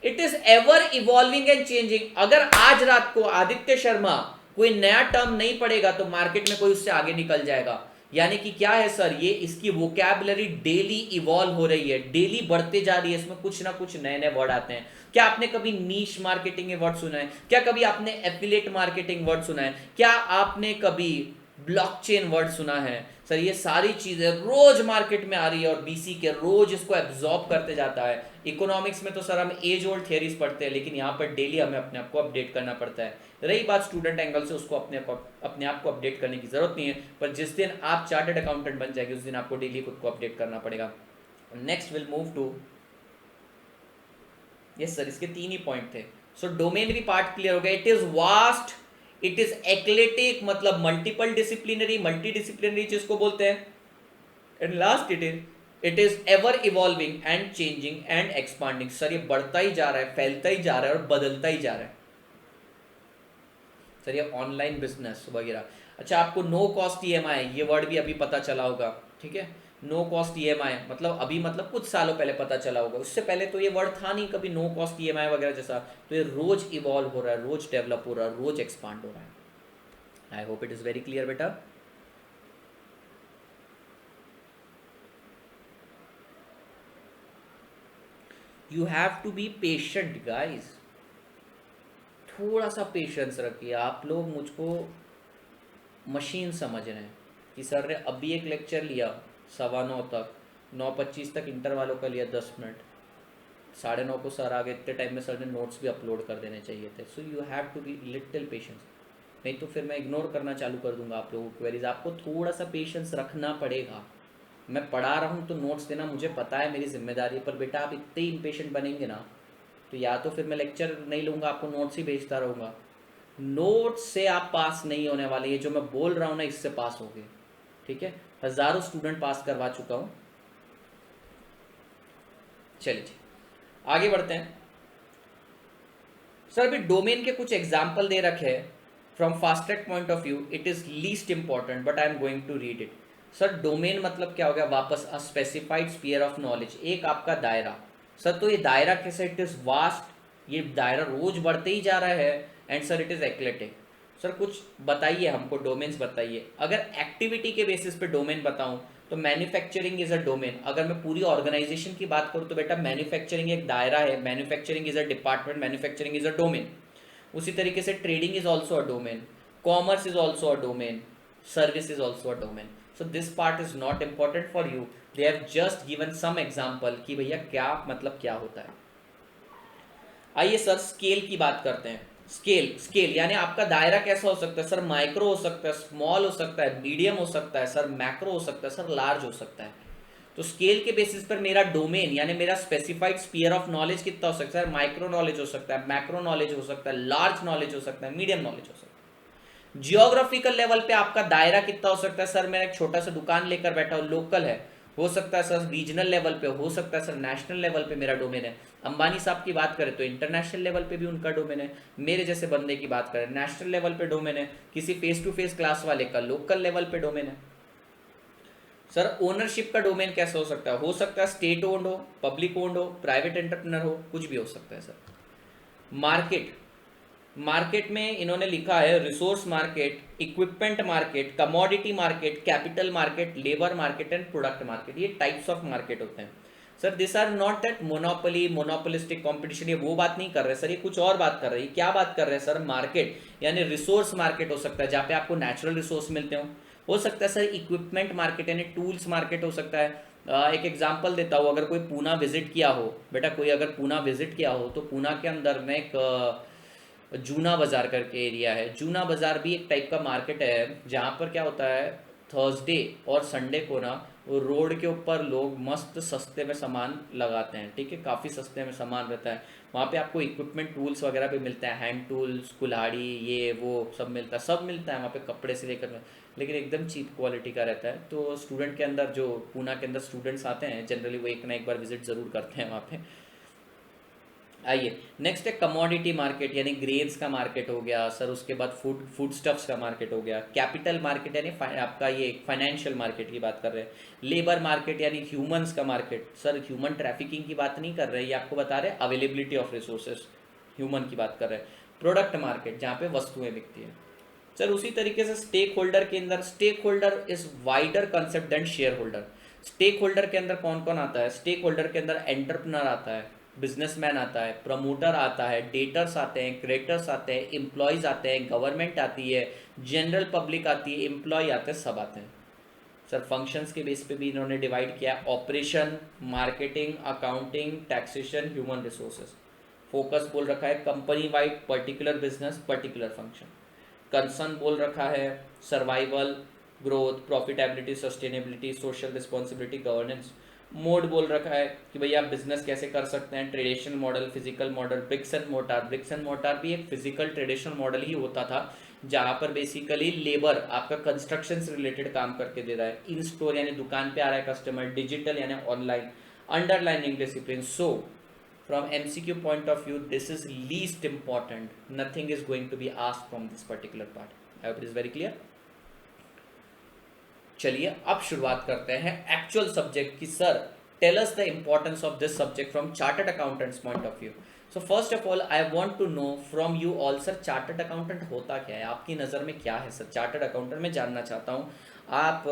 it is ever evolving and changing. अगर आज रात को आदित्य शर्मा कोई नया टर्म नहीं पढ़ेगा तो मार्केट में कोई उससे आगे निकल जाएगा। यानी कि क्या है सर, ये इसकी वोकैबुलरी डेली इवॉल्व हो रही है, डेली बढ़ते जा रही है, इसमें कुछ ना कुछ नए नए वर्ड आते हैं। क्या आपने कभी नीश मार्केटिंग के वर्ड सुना है? क्या कभी आपने एफिलिएट मार्केटिंग वर्ड सुना है? क्या आपने कभी ब्लॉकचेन वर्ड सुना है? सर ये सारी चीजें रोज मार्केट में आ रही है और बीसी के रोज इसको एब्जॉर्ब करते जाता है। इकोनॉमिक्स में तो सर हम एज ओल्ड थियरीज पढ़ते हैं, लेकिन यहाँ पर डेली हमें अपने आप को अपडेट करना पड़ता है। रही बात स्टूडेंट एंगल से, उसको अपने आप को अपडेट करने की जरूरत नहीं है, पर जिस दिन आप चार्टर्ड अकाउंटेंट बन जाएंगे उस दिन आपको डेली खुद को अपडेट करना पड़ेगा। Next will move to, yes sir इसके 3 ही पॉइंट थे। सो डोमेन भी पार्ट क्लियर हो गया। It is vast, it is eclectic, मतलब मल्टीपल डिसिप्लिनरी, मल्टी डिसिप्लिनरी जिसको बोलते हैं, and last it is ever evolving and changing and expanding. Sir ये बढ़ता ही जा रहा है, फैलता ही जा रहा है और बदलता ही जा रहा है। सर ये ऑनलाइन बिजनेस वगैरह। अच्छा आपको नो कॉस्ट ईएमआई ये वर्ड भी अभी पता चला होगा, ठीक है। नो कॉस्ट ईएमआई मतलब अभी, मतलब कुछ सालों पहले पता चला होगा, उससे पहले तो ये वर्ड था नहीं कभी, नो कॉस्ट ईएमआई वगैरह जैसा। तो ये रोज इवॉल्व हो रहा है, रोज डेवलप हो रहा है, रोज एक्सपांड हो रहा है। I hope it is very clear बेटा। You have to be patient guys, थोड़ा सा पेशेंस रखिए। आप लोग मुझको मशीन समझ रहे हैं कि सर ने अभी एक लेक्चर लिया 9:15 तक, 9:25 तक इंटर वालों का लिया 10 मिनट, 9:30 को सर आ गए, इतने टाइम में सर ने नोट्स भी अपलोड कर देने चाहिए थे। So you have to be little patience, नहीं तो फिर मैं इग्नोर करना चालू कर दूंगा आप लोगों की क्वेरीज। आपको थोड़ा सा पेशेंस रखना पड़ेगा। मैं पढ़ा रहा हूँ तो नोट्स देना मुझे पता है, मेरी जिम्मेदारी है, पर बेटा आप इतने ही इम्पेशेंट बनेंगे ना तो या तो फिर मैं लेक्चर नहीं लूँगा, आपको नोट्स ही भेजता रहूँगा। नोट्स से आप पास नहीं होने वाले, ये जो मैं बोल रहा हूँ ना इससे पास होगे, ठीक है। हजारों स्टूडेंट पास करवा चुका हूँ। चलिए आगे बढ़ते हैं। सर अभी डोमेन के कुछ एग्जाम्पल दे रखे हैं from fast track point of view. It is least important but I am going to read it. Sir domain मतलब क्या हो गया वापस, a specified sphere of knowledge, एक आपका दायरा। सर तो ये दायरा कैसे, इट इज वास्ट, ये दायरा रोज बढ़ते ही जा रहा है, and sir it is eclectic. Sir कुछ बताइए हमको, डोमेन्स बताइए। अगर एक्टिविटी के बेसिस पे डोमेन बताऊं तो मैन्युफैक्चरिंग इज अ डोमेन। अगर मैं पूरी ऑर्गेनाइजेशन की बात करूं तो बेटा मैन्युफैक्चरिंग एक दायरा है, manufacturing is a department, manufacturing is a domain. उसी तरीके से trading is also a domain, commerce is also a domain, service is also a domain. So this part is not important for you, they have just given some example कि भैया क्या मतलब क्या होता है। आइए सर स्केल की बात करते हैं। स्केल, स्केल यानी आपका दायरा कैसा हो सकता है सर, माइक्रो हो सकता है, स्मॉल हो सकता है, मीडियम हो सकता है सर, मैक्रो हो सकता है सर, लार्ज हो सकता है। तो स्केल के बेसिस पर मेरा डोमेन यानी मेरा स्पेसिफाइड स्पीयर ऑफ नॉलेज कितना हो सकता है, माइक्रो नॉलेज हो सकता है, मैक्रो नॉलेज हो सकता है, लार्ज नॉलेज हो सकता है, मीडियम नॉलेज हो सकता है। जियोग्राफिकल लेवल पे आपका दायरा कितना हो सकता है सर, मैं एक छोटा सा दुकान लेकर बैठा हूँ, लोकल है, हो सकता है सर रीजनल लेवल पे, हो सकता है सर नेशनल लेवल पे मेरा डोमेन है। अंबानी साहब की बात करें तो इंटरनेशनल लेवल पे भी उनका डोमेन है। मेरे जैसे बंदे की बात करें नेशनल लेवल पे डोमेन है। किसी फेस टू फेस क्लास वाले का लोकल लेवल पे डोमेन है। सर ओनरशिप का डोमेन कैसे हो सकता है स्टेट ओन्ड हो, पब्लिक ओन्ड हो, प्राइवेट एंटरप्रेन्योर हो, कुछ भी हो सकता है सर। मार्केट, मार्केट में इन्होंने लिखा है resource market, equipment market, commodity market, capital market, labour market and product market, ये टाइप्स ऑफ मार्केट होते हैं sir. This are not that monopoly, monopolistic competition, ये वो बात नहीं कर रहे सर, ये कुछ और बात कर रहे हैं। क्या बात कर रहे हैं सर, मार्केट यानी रिसोर्स मार्केट हो सकता है जहाँ पे आपको नेचुरल रिसोर्स मिलते हो सकता है सर इक्विपमेंट मार्केट यानी टूल्स मार्केट हो सकता है। एक एग्जांपल देता हूँ, अगर कोई पूना विजिट किया हो बेटा, कोई अगर पूना विजिट किया हो तो पूना के अंदर में एक जूना बाज़ार करके एरिया है। जूना बाज़ार भी एक टाइप का मार्केट है जहाँ पर क्या होता है थर्सडे और संडे को ना वो रोड के ऊपर लोग मस्त सस्ते में सामान लगाते हैं, ठीक है, काफ़ी सस्ते में सामान रहता है। वहाँ पे आपको इक्विपमेंट टूल्स वगैरह भी मिलते हैं, हैंड टूल्स, कुल्हाड़ी, ये वो सब मिलता है, सब मिलता है वहाँ पे, कपड़े से लेकर, लेकिन एकदम चीप क्वालिटी का रहता है। तो स्टूडेंट के अंदर, जो पूना के अंदर स्टूडेंट्स आते हैं जनरली, वो एक ना एक बार विजिट ज़रूर करते हैं वहाँ पे। आइए नेक्स्ट है कमोडिटी मार्केट यानी ग्रेन्स का मार्केट हो गया सर। उसके बाद फूड स्टफ्स का मार्केट हो गया। कैपिटल मार्केट यानी आपका ये फाइनेंशियल मार्केट की बात कर रहे हैं। लेबर मार्केट यानी ह्यूमंस का मार्केट सर, ह्यूमन ट्रैफिकिंग की बात नहीं कर रहे हैं, ये आपको बता रहे हैं अवेलेबिलिटी ऑफ रिसोर्सेज, ह्यूमन की बात कर रहे हैं। प्रोडक्ट मार्केट जहाँ पे वस्तुएं बिकती है। सर उसी तरीके से स्टेक होल्डर के अंदर, stakeholder is wider concept than shareholder. Stakeholder के अंदर कौन कौन आता है? स्टेक होल्डर के अंदर एंटरप्रेन्योर आता है, बिजनेसमैन आता है, प्रमोटर आता है, डेटर्स आते हैं, क्रेडिटर्स आते हैं, एम्प्लॉयज आते हैं, गवर्नमेंट आती है, जनरल पब्लिक आती है, एम्प्लॉय आते हैं, सब आते हैं। सर फंक्शंस के बेस पे भी इन्होंने डिवाइड किया, operation, marketing, accounting, taxation, human resources. Focus बोल रखा है company wide, particular business, particular function. Concern बोल रखा है survival, growth, profitability, sustainability, social responsibility, governance. Mode बोल रखा है कि भैया आप बिजनेस कैसे कर सकते हैं, traditional model, physical model, bricks and mortar. Bricks and mortar भी एक फिजिकल ट्रेडिशनल मॉडल ही होता था, जहाँ पर बेसिकली लेबर आपका कंस्ट्रक्शन से रिलेटेड काम करके दे रहा है। इन स्टोर यानी दुकान पे आ रहा है कस्टमर, डिजिटल यानी online, underlining discipline. So from MCQ point of view, this is least important. Nothing is going to be asked from this particular part. I hope it is very clear. चलिए अब शुरुआत करते हैं actual subject की। Sir tell us the importance of this subject from chartered accountants point of view. So first of all I want to know from you all, sir chartered accountant होता क्या है, आपकी नज़र में क्या है सर चार्टर्ड अकाउंटेंट? मैं जानना चाहता हूँ। आप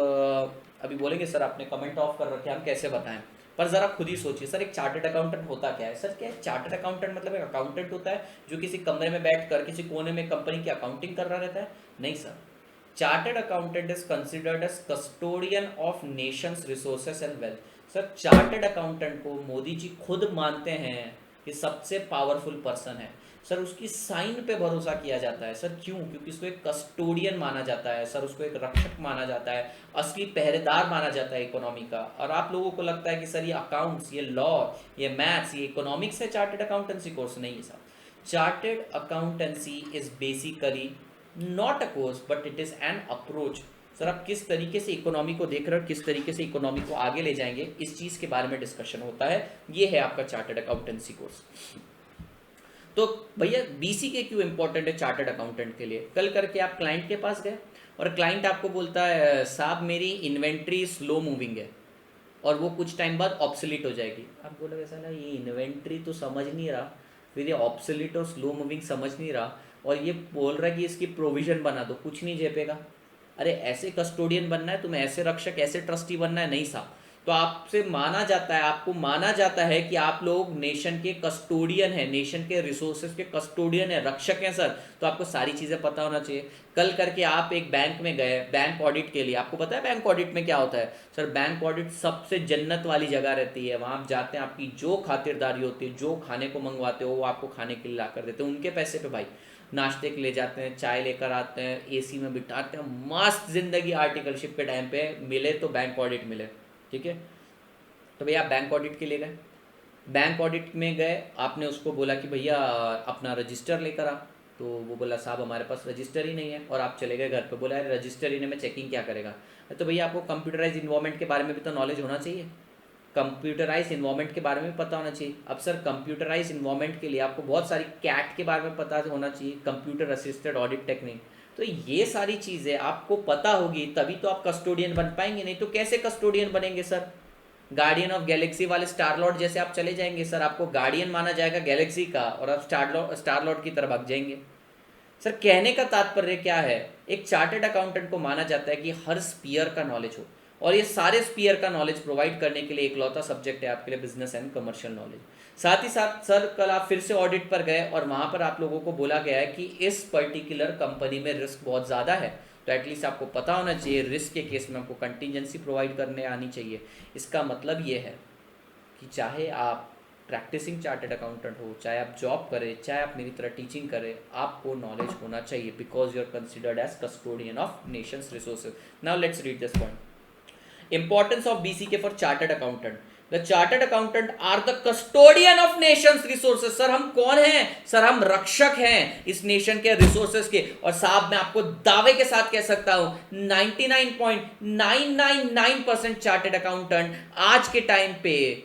अभी बोलेंगे सर आपने कमेंट ऑफ कर रखे, हम कैसे बताएं, पर ज़रा खुद ही सोचिए सर एक चार्टर्ड अकाउंटेंट होता क्या है। सर क्या है चार्टर्ड अकाउंटेंट? मतलब एक अकाउंटेंट होता है जो किसी कमरे में बैठकर किसी कोने में कंपनी की अकाउंटिंग कर रहा रहता है? नहीं sir, chartered accountant is considered as custodian of nations resources and wealth. Sir chartered accountant को मोदी जी खुद मानते हैं कि सबसे पावरफुल पर्सन है। सर उसकी साइन पे भरोसा किया जाता है। सर क्यों? क्योंकि उसको एक कस्टोडियन माना जाता है सर, उसको एक रक्षक माना जाता है, असली पहरेदार माना जाता है इकोनॉमी का। और आप लोगों को लगता है कि सर ये अकाउंट्स, ये लॉ, ये मैथ्स, ये इकोनॉमिक्स है चार्टर्ड अकाउंटेंसी कोर्स? नहीं है sir, chartered accountancy is basically not a course but it is an approach. Sir आप किस तरीके से इकोनॉमी को देख रहे हो, किस तरीके से इकोनॉमी को आगे ले जाएंगे, इस चीज के बारे में डिस्कशन होता है। ये है आपका चार्टर्ड अकाउंटेंसी कोर्स। तो भैया बीसी के क्यों इंपॉर्टेंट है चार्टर्ड अकाउंटेंट के लिए? कल करके आप क्लाइंट के पास गए और क्लाइंट आपको बोलता है साहब मेरी इन्वेंट्री स्लो मूविंग है और वो कुछ टाइम बाद ऑब्सोलीट हो जाएगी। आप बोलोगे साला ये इन्वेंट्री तो समझ नहीं रहा, फिर ये ऑब्सोलीट और स्लो मूविंग समझ नहीं रहा, और ये बोल रहा है कि इसकी प्रोविजन बना दो, कुछ नहीं झेपेगा। अरे ऐसे कस्टोडियन बनना है तुम्हें, ऐसे रक्षक, ऐसे ट्रस्टी बनना है? नहीं साहब। तो आपसे माना जाता है, आपको माना जाता है कि आप लोग नेशन के कस्टोडियन हैं, नेशन के रिसोर्सेज के कस्टोडियन हैं, रक्षक हैं सर। तो आपको सारी चीज़ें पता होना चाहिए। कल करके आप एक बैंक में गए बैंक ऑडिट के लिए, आपको पता है बैंक ऑडिट में क्या होता है? सर बैंक ऑडिट सबसे जन्नत वाली जगह रहती है। वहाँ आप जाते हैं, आपकी जो खातिरदारी होती है, जो खाने को मंगवाते हो वो आपको खाने के लिए ला कर देते हैं उनके पैसे पे भाई। नाश्ते के ले जाते हैं, चाय लेकर आते हैं, एसी में बिठाते हैं, मस्त जिंदगी। आर्टिकलशिप के टाइम पे मिले तो बैंक ऑडिट मिले, ठीक है। तो भैया आप बैंक ऑडिट के लिए गए, बैंक ऑडिट में गए, आपने उसको बोला कि भैया अपना रजिस्टर लेकर आ, तो वो बोला साहब हमारे पास रजिस्टर ही नहीं है। और आप चले गए घर पे, बोला यार रजिस्टर ही नहीं, मैं चेकिंग क्या करेगा? तो भैया आपको कंप्यूटराइज इन्वायरमेंट के बारे में भी तो नॉलेज होना चाहिए, कंप्यूटराइज इन्वायरमेंट के बारे में पता होना चाहिए। अब सर कंप्यूटराइज इन्वायरमेंट के लिए आपको बहुत सारी कैट के बारे में पता होना चाहिए, कंप्यूटर असिस्टेड ऑडिट टेक्निक। तो ये सारी चीज़ें आपको पता होगी तभी तो आप कस्टोडियन बन पाएंगे, नहीं तो कैसे कस्टोडियन बनेंगे सर? गार्डियन ऑफ गैलेक्सी वाले स्टार लॉर्ड जैसे आप चले जाएंगे सर, आपको गार्डियन माना जाएगा गैलेक्सी का और आप स्टार लॉर्ड की तरफ भाग जाएंगे। सर कहने का तात्पर्य क्या है? एक चार्टर्ड अकाउंटेंट को माना जाता है कि हर स्पीयर का नॉलेज हो, और ये सारे स्पीयर का नॉलेज प्रोवाइड करने के लिए इकलौता सब्जेक्ट है आपके लिए बिजनेस एंड कमर्शियल नॉलेज। साथ ही साथ सर कल आप फिर से ऑडिट पर गए और वहाँ पर आप लोगों को बोला गया है कि इस पर्टिकुलर कंपनी में रिस्क बहुत ज़्यादा है, तो एटलीस्ट आपको पता होना चाहिए रिस्क के केस में आपको कंटीजेंसी प्रोवाइड करने आनी चाहिए। इसका मतलब ये है कि चाहे आप प्रैक्टिसिंग चार्टर्ड अकाउंटेंट हो, चाहे आप जॉब करें, चाहे आप मेरी तरह टीचिंग करें, आपको नॉलेज होना चाहिए, because you are considered as custodian of nations resources. Now let's read this point. Importance of BCK for chartered accountant. The chartered accountant are the custodian of nation's resources. Sir हम कौन हैं? Sir हम रक्षक हैं इस nation के resources के। और साहब मैं आपको दावे के साथ कह सकता हूं 99.999% चार्टेड अकाउंटेंट आज के टाइम पे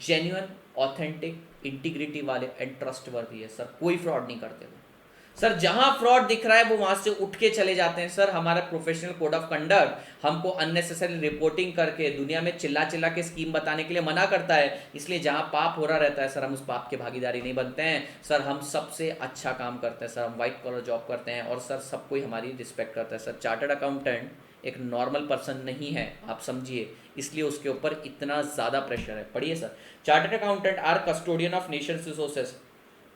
जेन्युइन, ऑथेंटिक, इंटीग्रिटी वाले एंड ट्रस्टवर्दी है सर, कोई फ्रॉड नहीं करते वो। सर जहां फ्रॉड दिख रहा है वो वहां से उठ के चले जाते हैं सर। हमारा प्रोफेशनल कोड ऑफ कंडक्ट हमको अननेसेसरी रिपोर्टिंग करके दुनिया में चिल्ला चिल्ला के स्कीम बताने के लिए मना करता है। इसलिए जहां पाप हो रहा रहता है सर, हम उस पाप के भागीदारी नहीं बनते हैं सर। हम सबसे अच्छा काम करते हैं सर, हम व्हाइट कॉलर जॉब करते हैं और सर सब कोई हमारी रिस्पेक्ट करता है सर। चार्टर्ड अकाउंटेंट एक नॉर्मल पर्सन नहीं है, आप समझिए, इसलिए उसके ऊपर इतना ज़्यादा प्रेशर है। पढ़िए sir, chartered accountant are custodian of nations resources.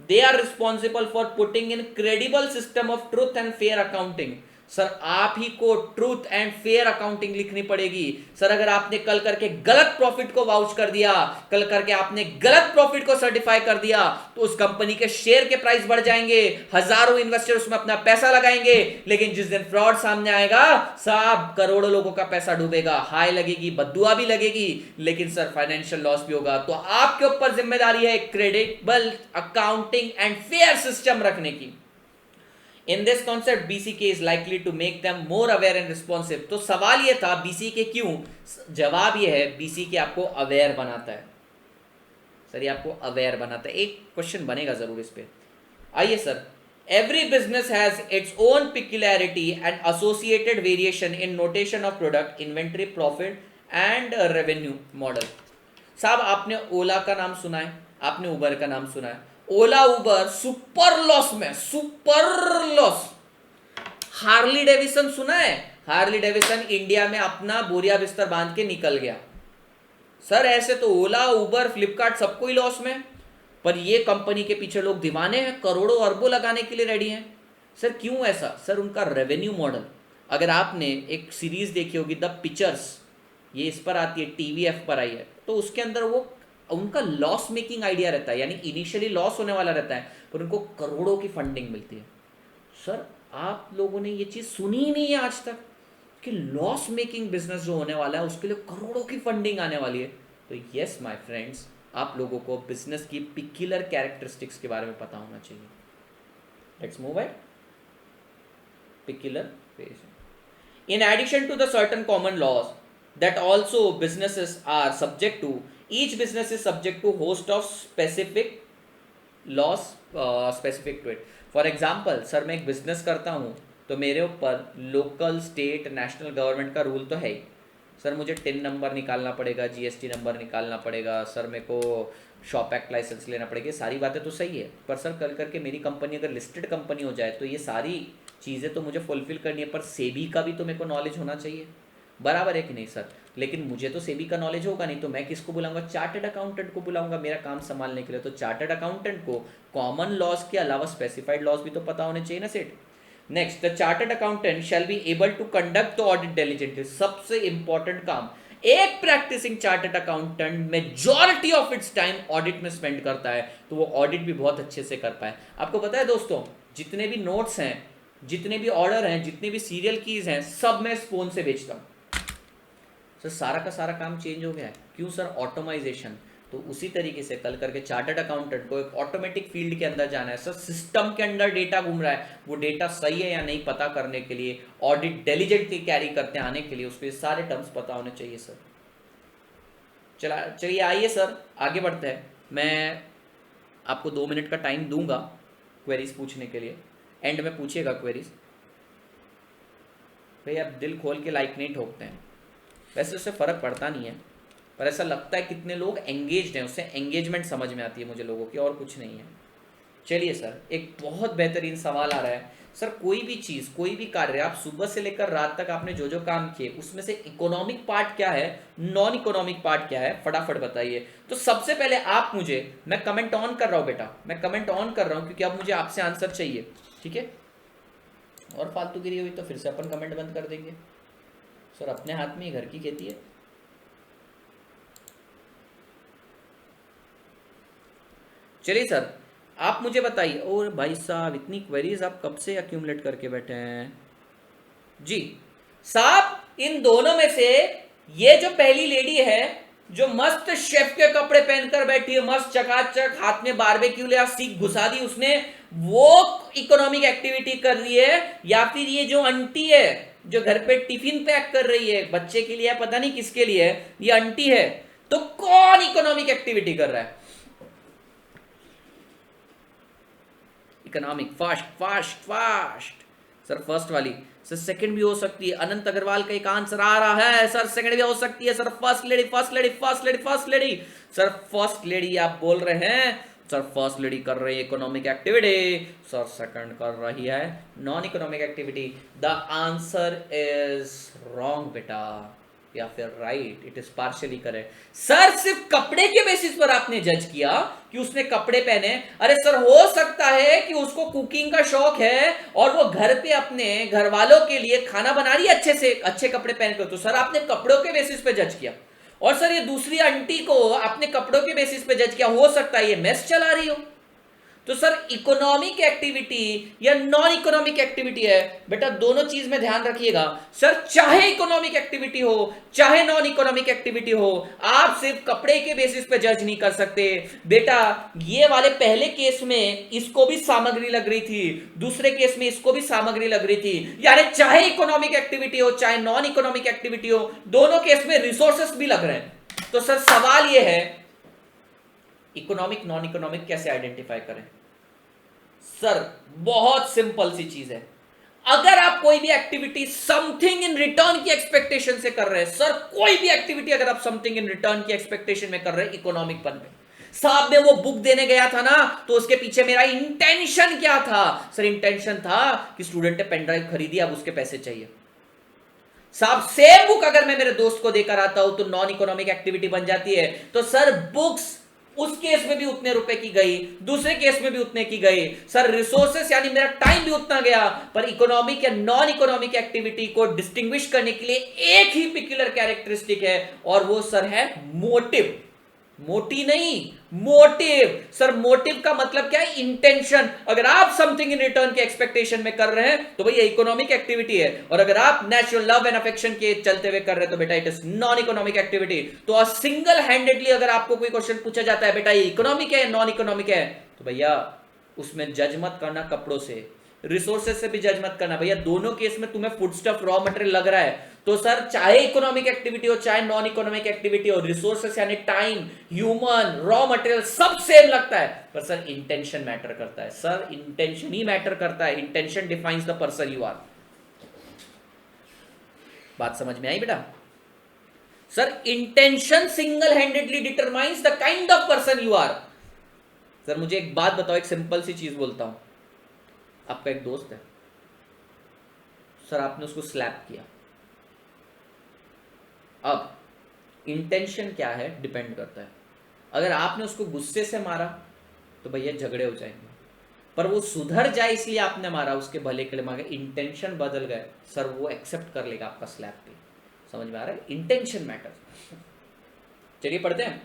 They are responsible for putting in credible system of truth and fair accounting। Sir आप ही को ट्रूथ एंड फेयर अकाउंटिंग लिखनी पड़ेगी सर। अगर आपने कल करके गलत प्रॉफिट को वाउच कर दिया, कल करके आपने गलत प्रॉफिट को सर्टिफाई कर दिया, तो उस कंपनी के शेयर के प्राइस बढ़ जाएंगे, हजारों इन्वेस्टर उसमें अपना पैसा लगाएंगे, लेकिन जिस दिन फ्रॉड सामने आएगा सब करोड़ों लोगों का पैसा डूबेगा, हाई लगेगी, बद्दुआ भी लगेगी, लेकिन सर फाइनेंशियल लॉस भी होगा। तो आपके ऊपर जिम्मेदारी है credible accounting and fair system रखने की। In this concept, BCK is likely to make them more aware and responsive। तो सवाल ये था BCK क्यों? जवाब ये है BCK आपको अवेयर बनाता है सर, ये आपको अवेयर बनाता है। एक क्वेश्चन बनेगा जरूर इस पे। आइए sir, every business has its own peculiarity and associated variation in notation of product, inventory, profit and revenue model। साहब आपने ओला का नाम सुना है, आपने उबर का नाम सुना है। ओला उबर सुपर लॉस में, सुपर लॉस। हार्ली डेविसन सुना है? हार्ली डेविसन इंडिया में अपना बोरिया बिस्तर बांध के निकल गया सर। ऐसे तो ओला उबर फ्लिपकार्ट सबको ही लॉस में, पर ये कंपनी के पीछे लोग दीवाने हैं, करोड़ों अरबों लगाने के लिए रेडी हैं सर। क्यों ऐसा सर? उनका रेवेन्यू मॉडल। अगर आपने एक सीरीज देखी होगी द पिक्चर्स, ये इस पर आती है, टीवीएफ पर आई है, तो उसके अंदर वो उनका लॉस मेकिंग आइडिया रहता है, यानी इनिशियली लॉस होने वाला रहता है, पर उनको करोड़ों की फंडिंग मिलती है सर। आप लोगों ने ये चीज़ सुनी ही नहीं है आज तक कि लॉस मेकिंग बिजनेस जो होने वाला है उसके लिए करोड़ों की फंडिंग आने वाली है। तो यस माय फ्रेंड्स, आप लोगों को बिजनेस की पिक्युलर कैरेक्टरिस्टिक्स के बारे में पता होना चाहिए। Let's move at peculiar phase. In addition to the certain common laws that also businesses are subject to, each business is subject to host of specific laws specific to it। for example sir, मैं एक business करता हूँ तो मेरे ऊपर local state national government का rule तो है ही सर। मुझे टिन नंबर निकालना पड़ेगा, जीएसटी नंबर निकालना पड़ेगा सर, मेरे को शॉप एक्ट लाइसेंस लेना पड़ेगा। सारी बातें तो सही है, पर सर कल करके मेरी कंपनी अगर लिस्टेड कंपनी हो जाए तो ये सारी चीज़ें तो मुझे फुलफिल करनी है, पर सेबी का भी तो मेरे को नॉलेज होना चाहिए, बराबर है कि नहीं सर? लेकिन मुझे तो सेबी का नॉलेज होगा नहीं, तो मैं किसको बुलाऊंगा? चार्टर्ड अकाउंटेंट को बुलाऊंगा मेरा काम संभालने के लिए। तो चार्टर्ड अकाउंटेंट को कॉमन लॉज के अलावा स्पेसिफाइड लॉज भी तो पता होने चाहिए ना सेठ। Next, the chartered accountant shall be able to conduct the audit diligently. सबसे इंपॉर्टेंट काम, एक practicing chartered accountant majority of its time audit में स्पेंड करता है, तो वो ऑडिट भी बहुत अच्छे से कर पाए। आपको पता है दोस्तों, जितने भी नोट्स हैं, जितने भी ऑर्डर हैं, जितने भी सीरियल कीज हैं, सब मैं इस फोन से बेचता हूँ सर। सारा का सारा काम चेंज हो गया है। क्यों सर? ऑटोमाइजेशन। तो उसी तरीके से कल करके चार्टर्ड अकाउंटेंट को एक ऑटोमेटिक फील्ड के अंदर जाना है सर। सिस्टम के अंदर डेटा घूम रहा है, वो डेटा सही है या नहीं पता करने के लिए, ऑडिट डिलिजेंटली कैरी करते आने के लिए उसके सारे टर्म्स पता होने चाहिए सर। चलिए आइए सर आगे बढ़ते हैं। मैं आपको 2 मिनट का टाइम दूंगा क्वेरीज पूछने के लिए, एंड में पूछिएगा क्वेरीज। भाई आप दिल खोल के लाइक नहीं ठोकते हैं, वैसे उससे फ़र्क पड़ता नहीं है, पर ऐसा लगता है कितने लोग एंगेज्ड हैं, उससे एंगेजमेंट समझ में आती है मुझे लोगों की, और कुछ नहीं है। चलिए सर, एक बहुत बेहतरीन सवाल आ रहा है सर। कोई भी चीज़, कोई भी कार्य, आप सुबह से लेकर रात तक आपने जो जो काम किए, उसमें से इकोनॉमिक पार्ट क्या है, नॉन इकोनॉमिक पार्ट क्या है, फटाफट बताइए। तो सबसे पहले आप मुझे, मैं कमेंट ऑन कर रहा हूँ बेटा, मैं कमेंट ऑन कर रहा हूँ क्योंकि अब मुझे आपसे आंसर चाहिए, ठीक है? और फालतूगिरी हुई तो फिर से अपन कमेंट बंद कर देंगे सर। अपने हाथ में ही घर की खेती है। चलिए सर, आप मुझे बताइए। और भाई साहब, इतनी क्वेरीज आप कब से अक्यूमुलेट करके बैठे हैं जी साहब? इन दोनों में से ये जो पहली लेडी है, जो मस्त शेफ के कपड़े पहनकर बैठी है, मस्त चकाचक, हाथ में बारबेक्यू लिया, सीख घुसा दी उसने, वो इकोनॉमिक एक्टिविटी कर रही है, या फिर ये जो आंटी है जो घर पे टिफिन पैक कर रही है, बच्चे के लिए पता नहीं किसके लिए है, ये आंटी है? तो कौन इकोनॉमिक एक्टिविटी कर रहा है? Economic, fast fast fast. Sir first वाली, सर सेकंड भी हो सकती है। अनंत अग्रवाल का एक आंसर आ रहा है सर, सेकंड भी हो सकती है sir. First lady first lady first lady first lady, sir first lady आप बोल रहे हैं सर। फर्स्ट लेडी कर रही है इकोनॉमिक एक्टिविटी सर, सेकंड कर रही है non economic activity. The answer is wrong बेटा, या फिर right, it is partially correct. Sir सिर्फ कपड़े के बेसिस पर आपने जज किया कि उसने कपड़े पहने। अरे सर हो सकता है कि उसको कुकिंग का शौक है और वो घर पे अपने घर वालों के लिए खाना बना रही है अच्छे से, अच्छे कपड़े पहनकर, तो सर आपने कपड़ों के बेसिस पे जज किया। और सर ये दूसरी आंटी को आपने कपड़ों के बेसिस पे जज किया, हो सकता है ये मेस चला रही हो। तो सर इकोनॉमिक एक्टिविटी या नॉन इकोनॉमिक एक्टिविटी है बेटा, दोनों चीज में ध्यान रखिएगा। सर चाहे इकोनॉमिक एक्टिविटी हो चाहे नॉन इकोनॉमिक एक्टिविटी हो, आप सिर्फ कपड़े के बेसिस पे जज नहीं कर सकते बेटा। ये वाले पहले केस में इसको भी सामग्री लग रही थी, दूसरे केस में इसको भी सामग्री लग रही थी, यानी चाहे इकोनॉमिक एक्टिविटी हो चाहे नॉन इकोनॉमिक एक्टिविटी हो, दोनों केस में रिसोर्सेस भी लग रहे हैं। तो सर सवाल यह है इकोनॉमिक नॉन इकोनॉमिक कैसे आइडेंटिफाई करें? सर बहुत सिंपल सी चीज है, अगर आप कोई भी एक्टिविटी समथिंग इन रिटर्न की एक्सपेक्टेशन से कर रहे हैं, सर कोई भी एक्टिविटी अगर आप समथिंग इन रिटर्न की एक्सपेक्टेशन में कर रहे हैं इकोनॉमिक पन में। साहब मैं वो बुक देने गया था ना, तो उसके पीछे मेरा इंटेंशन क्या था? सर इंटेंशन था कि स्टूडेंट ने पेन ड्राइव खरीदी, अब उसके पैसे चाहिए। साहब सेम बुक अगर मैं मेरे दोस्त को देकर आता हूं तो नॉन इकोनॉमिक एक्टिविटी बन जाती है। तो सर बुक्स उस केस में भी उतने रुपए की गई, दूसरे केस में भी उतने की गई। सर रिसोर्सेस यानी मेरा टाइम भी उतना गया, पर इकोनॉमिक या नॉन इकोनॉमिक एक्टिविटी को डिस्टिंग्विश करने के लिए एक ही पिक्युलर कैरेक्टरिस्टिक है, और वो सर है मोटिव। मोटी नहीं, मोटिव। सर मोटिव का मतलब क्या है? इंटेंशन। अगर आप समथिंग इन रिटर्न के एक्सपेक्टेशन में कर रहे हैं तो भैया इकोनॉमिक एक्टिविटी है, और अगर आप नेचुरल लव एंड अफेक्शन के चलते हुए कर रहे हैं तो बेटा it is non economic activity. तो सिंगल हैंडेडली अगर आपको कोई क्वेश्चन पूछा जाता है बेटा ये इकोनॉमिक है या नॉन इकोनॉमिक है, तो भैया उसमें जज मत करना कपड़ों से, रिसोर्सेज से भी जज मत करना। भैया दोनों केस में तुम्हें फूड स्टफ रॉ मटेरियल लग रहा है, तो सर चाहे इकोनॉमिक एक्टिविटी हो चाहे नॉन इकोनॉमिक एक्टिविटी हो, रिसोर्सेस यानी टाइम, ह्यूमन, रॉ मटेरियल सब सेम लगता है, पर सर इंटेंशन मैटर करता है। सर इंटेंशन ही मैटर करता है, intention defines the person you are. बात समझ में आई बेटा? Sir intention single handedly determines the kind of person you are. Sir मुझे एक बात बताओ, एक सिंपल सी चीज बोलता हूं। आपका एक दोस्त है, सर आपने उसको स्लैप किया, अब इंटेंशन क्या है डिपेंड करता है। अगर आपने उसको गुस्से से मारा तो भैया झगड़े हो जाएंगे, पर वो सुधर जाए इसलिए आपने मारा, उसके भले के लिए मारा, इंटेंशन बदल गए, सर वो एक्सेप्ट कर लेगा आपका स्लैप भी। समझ में आ रहा है? Intention matter. चलिए पढ़ते हैं।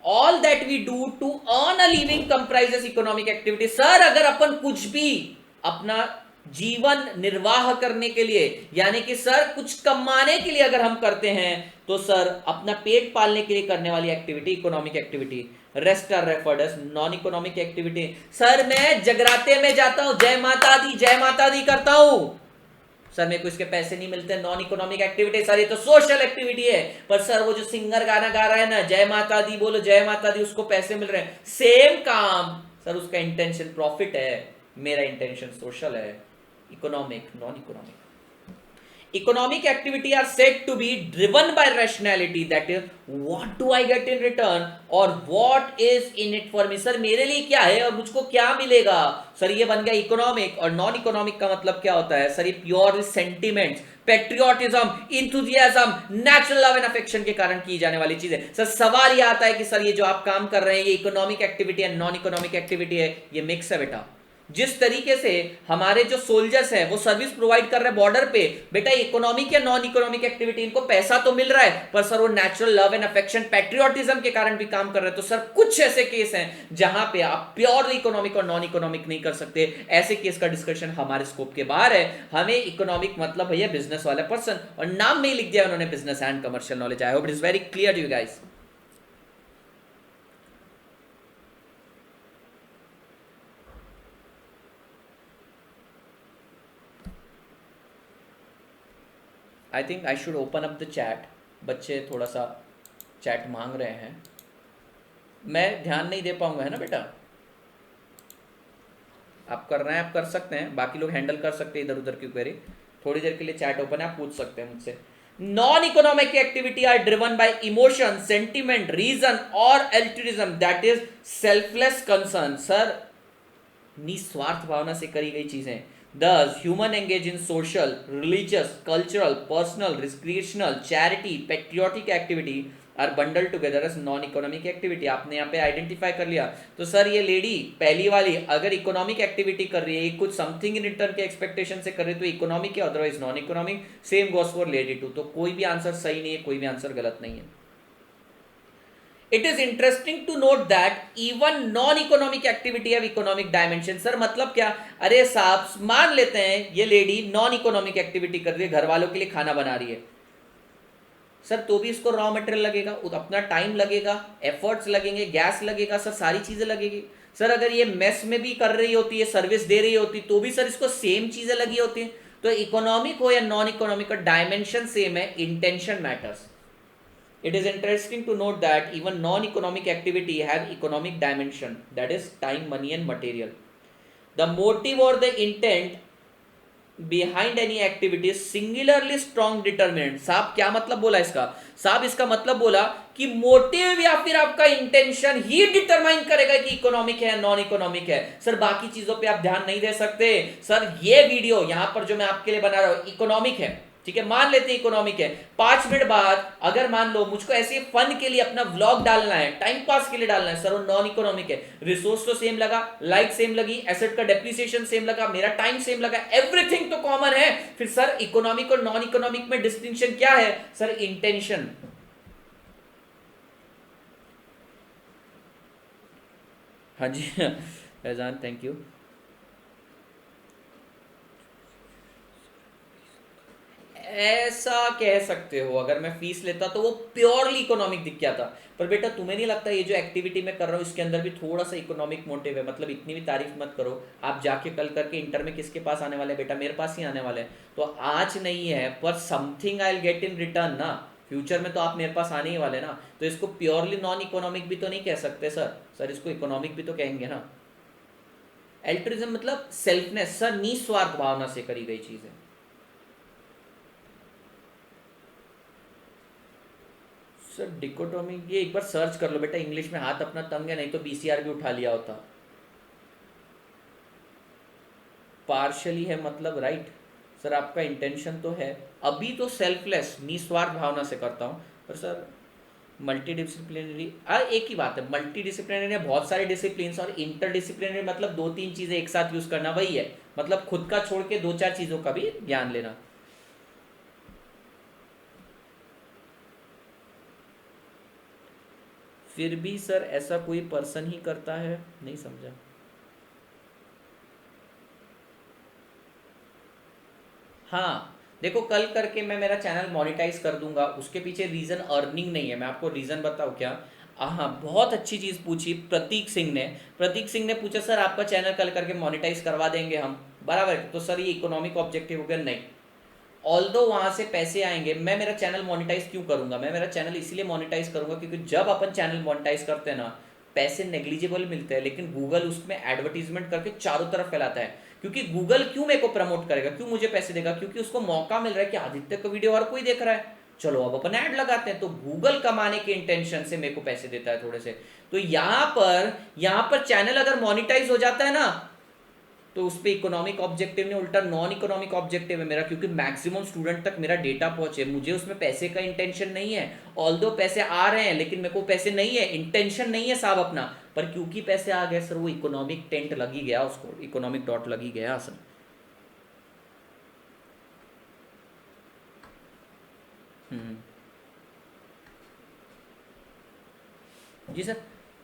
All that we do to earn a living comprises economic activity. Sir अगर अपन कुछ भी अपना जीवन निर्वाह करने के लिए, यानी कि सर कुछ कमाने के लिए अगर हम करते हैं, तो सर अपना पेट पालने के लिए करने वाली activity economic activity. Rest are referred as non economic activity. Sir मैं जगराते में जाता हूं, जय माता दी करता हूं, सर मेरे को इसके पैसे नहीं मिलते, नॉन इकोनॉमिक एक्टिविटी। सर ये तो सोशल एक्टिविटी है। पर सर वो जो सिंगर गाना गा रहा है ना, जय माता दी बोलो जय माता दी, उसको पैसे मिल रहे हैं, सेम काम, सर उसका इंटेंशन प्रॉफिट है, मेरा इंटेंशन सोशल है। Economic non economic. Economic activity are said to be driven by rationality, that is what do I get in return or what is in it for me। Sir मेरे लिए क्या है और मुझको क्या मिलेगा। सर ये बन गया इकोनॉमिक। और नॉन इकोनॉमिक का मतलब क्या होता है? सर ये pure sentiments, patriotism, enthusiasm, natural love and affection के कारण की जाने वाली चीज है। सर सवाल ये आता है कि सर ये जो आप काम कर रहे हैं ये इकोनॉमिक एक्टिविटी है नॉन इकोनॉमिक एक्टिविटी है? ये मिक्स है बेटा। जिस तरीके से हमारे जो सोल्जर्स हैं वो सर्विस प्रोवाइड कर रहे हैं बॉर्डर पे, बेटा इकोनॉमिक या नॉन इकोनॉमिक एक्टिविटी, इनको पैसा तो मिल रहा है, पर सर वो natural love and affection, patriotism के कारण भी काम कर रहे हैं। तो सर कुछ ऐसे केस हैं जहां पे आप प्योरली इकोनॉमिक और नॉन इकोनॉमिक नहीं कर सकते। ऐसे केस का डिस्कशन हमारे स्कोप के बाहर है। हमें इकोनॉमिक मतलब भैया बिजनेस वाला पर्सन, और नाम में ही लिख दिया उन्होंने business and commercial knowledge. I hope it is very clear to you guys. I think I should open up the chat. बच्चे थोड़ा सा चैट मांग रहे हैं, मैं ध्यान नहीं दे पाऊंगा, है ना बेटा? आप कर रहे हैं, आप कर सकते हैं, बाकी लोग हैंडल कर सकते हैं इधर उधर की क्वेरी। थोड़ी देर के लिए चैट ओपन है, आप पूछ सकते हैं मुझसे। Non economic activity are driven by emotion, sentiment, reason और altruism, that is selfless concern. Sir निस्वार्थ भावना से करी गई चीजें। Thus, human engage in social, religious, cultural, personal, recreational, charity, patriotic activity are bundled together as non-economic activity। आपने यहाँ पे आइडेंटिफाई कर लिया। तो सर ये लेडी पहली वाली अगर इकोनॉमिक एक्टिविटी कर रही है, कुछ समथिंग इन रिटर्न के एक्सपेक्टेशन से कर रही है, तो इकोनॉमिक है, otherwise non economic. Same goes for lady too. तो कोई भी आंसर सही नहीं है, कोई भी आंसर गलत नहीं है। It is interesting to note that even non economic activity have economic dimension. Sir मतलब क्या? अरे साहब मान लेते हैं ये लेडी नॉन इकोनॉमिक एक्टिविटी कर रही है, घर वालों के लिए खाना बना रही है, सर तो भी इसको रॉ मटेरियल लगेगा, अपना टाइम लगेगा, एफर्ट्स लगेंगे, गैस लगेगा, सर सारी चीजें लगेगी। सर अगर ये मेस में भी कर रही होती है, सर्विस दे रही होती, तो भी सर इसको सेम चीजें लगी होती हैं। तो इकोनॉमिक हो या नॉन इकोनॉमिक का डायमेंशन सेम है, intention matters. It is interesting to note that even non-economic activity have economic dimension, that is time, money and material. The motive or the intent behind any activity is singularly strong determinant। साहब क्या मतलब बोला इसका? साहब इसका मतलब बोला कि मोटिव या फिर आपका इंटेंशन ही डिटरमाइन करेगा कि इकोनॉमिक है नॉन इकोनॉमिक है। सर बाकी चीजों पे आप ध्यान नहीं दे सकते। सर ये वीडियो यहां पर जो मैं आपके लिए बना रहा हूं इकोनॉमिक है, ठीक है, मान लेते हैं इकोनॉमिक है। 5 मिनट बाद अगर मान लो मुझको ऐसे फन के लिए अपना व्लॉग डालना है, टाइम पास के लिए डालना है, सर वो नॉन इकोनॉमिक है। रिसोर्स तो सेम लगा, लाइट सेम लगी, एसेट का डेप्रिसिएशन सेम लगा, मेरा टाइम सेम लगा, एवरीथिंग तो कॉमन है। फिर सर इकोनॉमिक और नॉन इकोनॉमिक में डिस्टिंक्शन क्या है? Sir intention. हाँ जी फैजान थैंक यू। ऐसा कह सकते हो, अगर मैं फीस लेता तो वो प्योरली इकोनॉमिक दिख गया था। पर बेटा तुम्हें नहीं लगता ये जो एक्टिविटी मैं कर रहा हूँ इसके अंदर भी थोड़ा सा इकोनॉमिक मोटिव है? मतलब इतनी भी तारीफ मत करो। आप जाके कल करके इंटर में किसके पास आने वाले? बेटा मेरे पास ही आने वाले हैं। तो आज नहीं है पर something I will get in return ना, फ्यूचर में तो आप मेरे पास आने ही वाले ना। तो इसको प्योरली नॉन इकोनॉमिक भी तो नहीं कह सकते सर। सर इसको इकोनॉमिक भी तो कहेंगे ना। एल्ट्रिज्म मतलब सेल्फनेस, सर निस्वार्थ भावना से करी गई चीज है। सर डिकोटोमी ये एक बार सर्च कर लो बेटा इंग्लिश में, हाथ अपना तंग है, नहीं तो बीसीआर भी उठा लिया होता। पार्शली है मतलब राइट। सर आपका इंटेंशन तो है, अभी तो सेल्फलेस निस्वार्थ भावना से करता हूँ। पर सर मल्टी डिसिप्लिनरी एक ही बात है, मल्टी डिसिप्लिनरी बहुत सारे डिसिप्लिन और इंटर डिसिप्लिनरी मतलब 2-3 चीजें एक साथ यूज करना, वही है। मतलब खुद का छोड़ के 2-4 चीजों का भी ज्ञान लेना। फिर भी सर ऐसा कोई पर्सन ही करता है, नहीं समझा। हाँ देखो कल करके मैं मेरा चैनल मोनेटाइज कर दूंगा, उसके पीछे रीजन अर्निंग नहीं है। मैं आपको रीजन बताऊँ क्या? हाँ बहुत अच्छी चीज़ पूछी प्रतीक सिंह ने। प्रतीक सिंह ने पूछा सर आपका चैनल कल करके मोनेटाइज करवा देंगे हम, बराबर है। तो सर ये इकोनॉमिक ऑब्जेक्टिव हो गया? नहीं। ऑल्दो वहां से पैसे आएंगे, मैं मेरा चैनल मोनेटाइज क्यों करूंगा? मैं मेरा चैनल इसलिए मोनेटाइज करूंगा क्योंकि जब अपन चैनल मोनेटाइज करते हैं ना, पैसे नेग्लिजिबल मिलते हैं, लेकिन गूगल उसमें एडवर्टीजमेंट करके चारों तरफ फैलाता है। क्योंकि गूगल क्यों मेरे को प्रमोट करेगा, क्यों मुझे पैसे देगा? क्योंकि उसको मौका मिल रहा है कि आदित्य का वीडियो हर कोई देख रहा है, चलो अब अपन ऐड लगाते हैं। तो गूगल कमाने के इंटेंशन से मेरे को पैसे देता है थोड़े से। तो यहाँ पर चैनल अगर मोनिटाइज हो जाता है ना, तो उस पर इकोनॉमिक ऑब्जेक्टिव नहीं, उल्टा नॉन इकोनॉमिक ऑब्जेक्टिव है मेरा, क्योंकि मैक्सिमम स्टूडेंट तक मेरा डेटा पहुंचे। मुझे उसमें पैसे का इंटेंशन नहीं है। ऑल्दो पैसे आ रहे हैं लेकिन मेरे को पैसे नहीं है, इंटेंशन नहीं है साहब अपना। पर क्योंकि पैसे आ गए सर, वो इकोनॉमिक टेंट लगी गया, उसको इकोनॉमिक डॉट लगी गया सर। जी सर।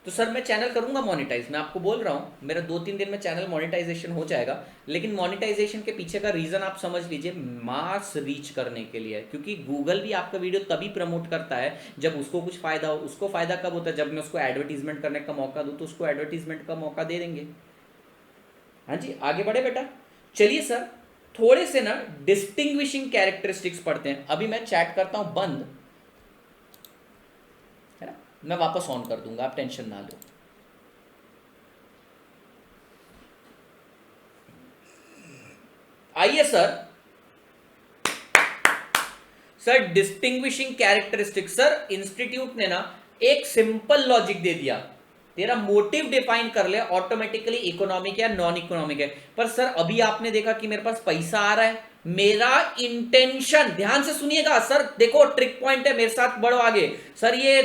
तो सर मैं चैनल करूंगा मोनेटाइज, मैं आपको बोल रहा हूँ मेरा 2-3 दिन में चैनल मोनेटाइजेशन हो जाएगा। लेकिन मोनेटाइजेशन के पीछे का रीज़न आप समझ लीजिए, मास रीच करने के लिए। क्योंकि गूगल भी आपका वीडियो तभी प्रमोट करता है जब उसको कुछ फ़ायदा हो। उसको फ़ायदा कब होता है? जब मैं उसको एडवर्टीजमेंट करने का मौका दूँ, तो उसको एडवर्टीजमेंट का मौका दे देंगे। हाँ जी आगे बढ़े बेटा। चलिए सर थोड़े से ना डिस्टिंग्विशिंग कैरेक्टरिस्टिक्स पढ़ते हैं। अभी मैं चैट करता हूँ बंद, है ना, मैं वापस ऑन कर दूंगा, आप टेंशन ना लो। आइए sir. Sir distinguishing characteristic, sir institute ने ना एक सिंपल लॉजिक दे दिया, तेरा मोटिव डिफाइन कर ले, ऑटोमेटिकली इकोनॉमिक है नॉन इकोनॉमिक है। पर सर अभी आपने देखा कि मेरे पास पैसा आ रहा है, मेरा इंटेंशन, ध्यान से सुनिएगा सर, देखो ट्रिक पॉइंट है, मेरे साथ बढ़ो आगे। सर ये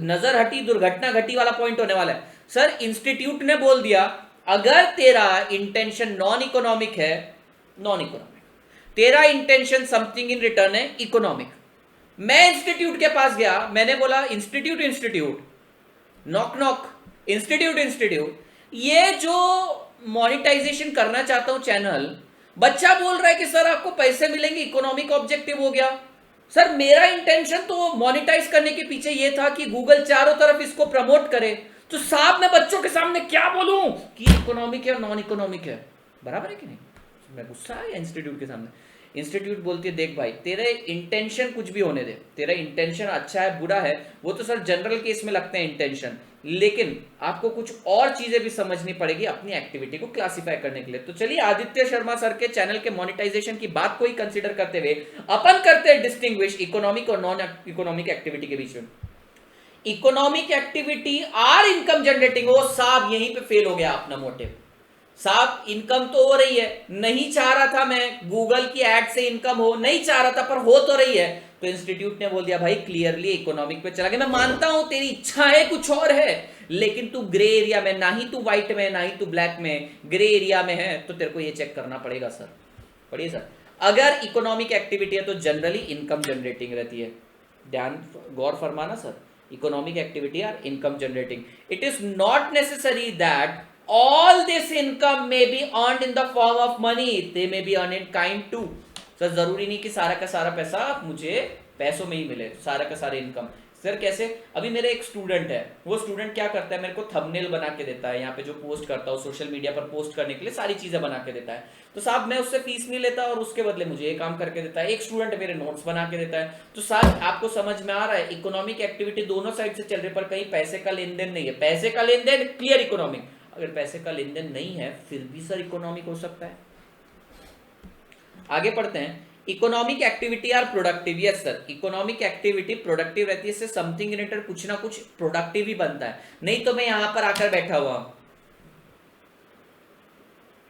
नजर हटी दुर्घटना घटी वाला पॉइंट होने वाला है। सर इंस्टीट्यूट ने बोल दिया अगर तेरा इंटेंशन नॉन इकोनॉमिक है, नॉन इकोनॉमिक, तेरा इंटेंशन समथिंग इन रिटर्न है इकोनॉमिक। मैं इंस्टीट्यूट के पास गया, मैंने बोला institute institute, knock knock, institute institute, ये जो मोनेटाइजेशन करना चाहता हूं चैनल, बच्चा बोल रहा है कि सर आपको पैसे मिलेंगे, इकोनॉमिक ऑब्जेक्टिव हो गया। सर मेरा इंटेंशन तो मोनेटाइज करने के पीछे ये था कि गूगल चारों तरफ इसको प्रमोट करे, तो साहब मैं बच्चों के सामने क्या बोलूं कि इकोनॉमिक है और नॉन इकोनॉमिक है, बराबर है कि नहीं? मैं गुस्सा आया इंस्टीट्यूट के सामने। इंस्टीट्यूट बोलती है देख भाई तेरे इंटेंशन कुछ भी होने दे, तेरा इंटेंशन अच्छा है बुरा है वो तो सर जनरल केस में लगते हैं इंटेंशन, लेकिन आपको कुछ और चीजें भी समझनी पड़ेगी अपनी एक्टिविटी को क्लासिफाई करने के लिए। तो चलिए आदित्य शर्मा सर के चैनल के मोनेटाइजेशन की बात को ही कंसीडर करते हुए अपन करते हैं डिस्टिंग्विश इकोनॉमिक और नॉन इकोनॉमिक एक्टिविटी के बीच में। Economic activity are income generating, वो साहब यहीं पे फेल हो गया अपना मोटिव। साहब इनकम तो हो रही है, नहीं चाह रहा था मैं गूगल की एड से इनकम हो, नहीं चाह रहा था पर हो तो रही है। तो इंस्टीट्यूट ने बोल दिया भाई क्लियरली इकोनॉमिक पे चला गया। मैं मानता हूं तेरी इच्छाएं कुछ और है, लेकिन तू ग्रे एरिया में, ना ही तू व्हाइट में ना ही तू ब्लैक में, ग्रे एरिया में है, तो तेरे को ये चेक करना पड़ेगा सर। पढ़िए सर, अगर इकोनॉमिक एक्टिविटी है तो जनरली इनकम जनरेटिंग रहती है, ध्यान गौर फरमाना sir, economic activity are income generating. It is not necessary that all this income may be earned in the form of money, they may be earned in kind too। Sir जरूरी नहीं कि सारा का सारा पैसा मुझे पैसों में ही मिले, सारा का सारा इनकम। सर कैसे? अभी मेरे एक स्टूडेंट है, वो स्टूडेंट क्या करता है, मेरे को थंबनेल बना के देता है, यहाँ पे जो पोस्ट करता हूँ सोशल मीडिया पर पोस्ट करने के लिए सारी चीजें बना के देता है। तो साहब मैं उससे फीस नहीं लेता और उसके बदले मुझे ये काम करके देता है। एक स्टूडेंट मेरे नोट्स बना के देता है। तो साहब आपको समझ में आ रहा है इकोनॉमिक एक्टिविटी दोनों साइड से चल रही है, पर कहीं पैसे का लेन देन नहीं है। पैसे का लेन देन क्लियर इकोनॉमिक, अगर पैसे का लेन देन नहीं है फिर भी सर इकोनॉमिक हो सकता है। आगे पढ़ते हैं, economic activity are productive. Yes sir, economic activity productive रहती है, इससे समथिंग इन रिटर्न कुछ ना कुछ प्रोडक्टिव ही बनता है। नहीं तो मैं यहां पर आकर बैठा हुआ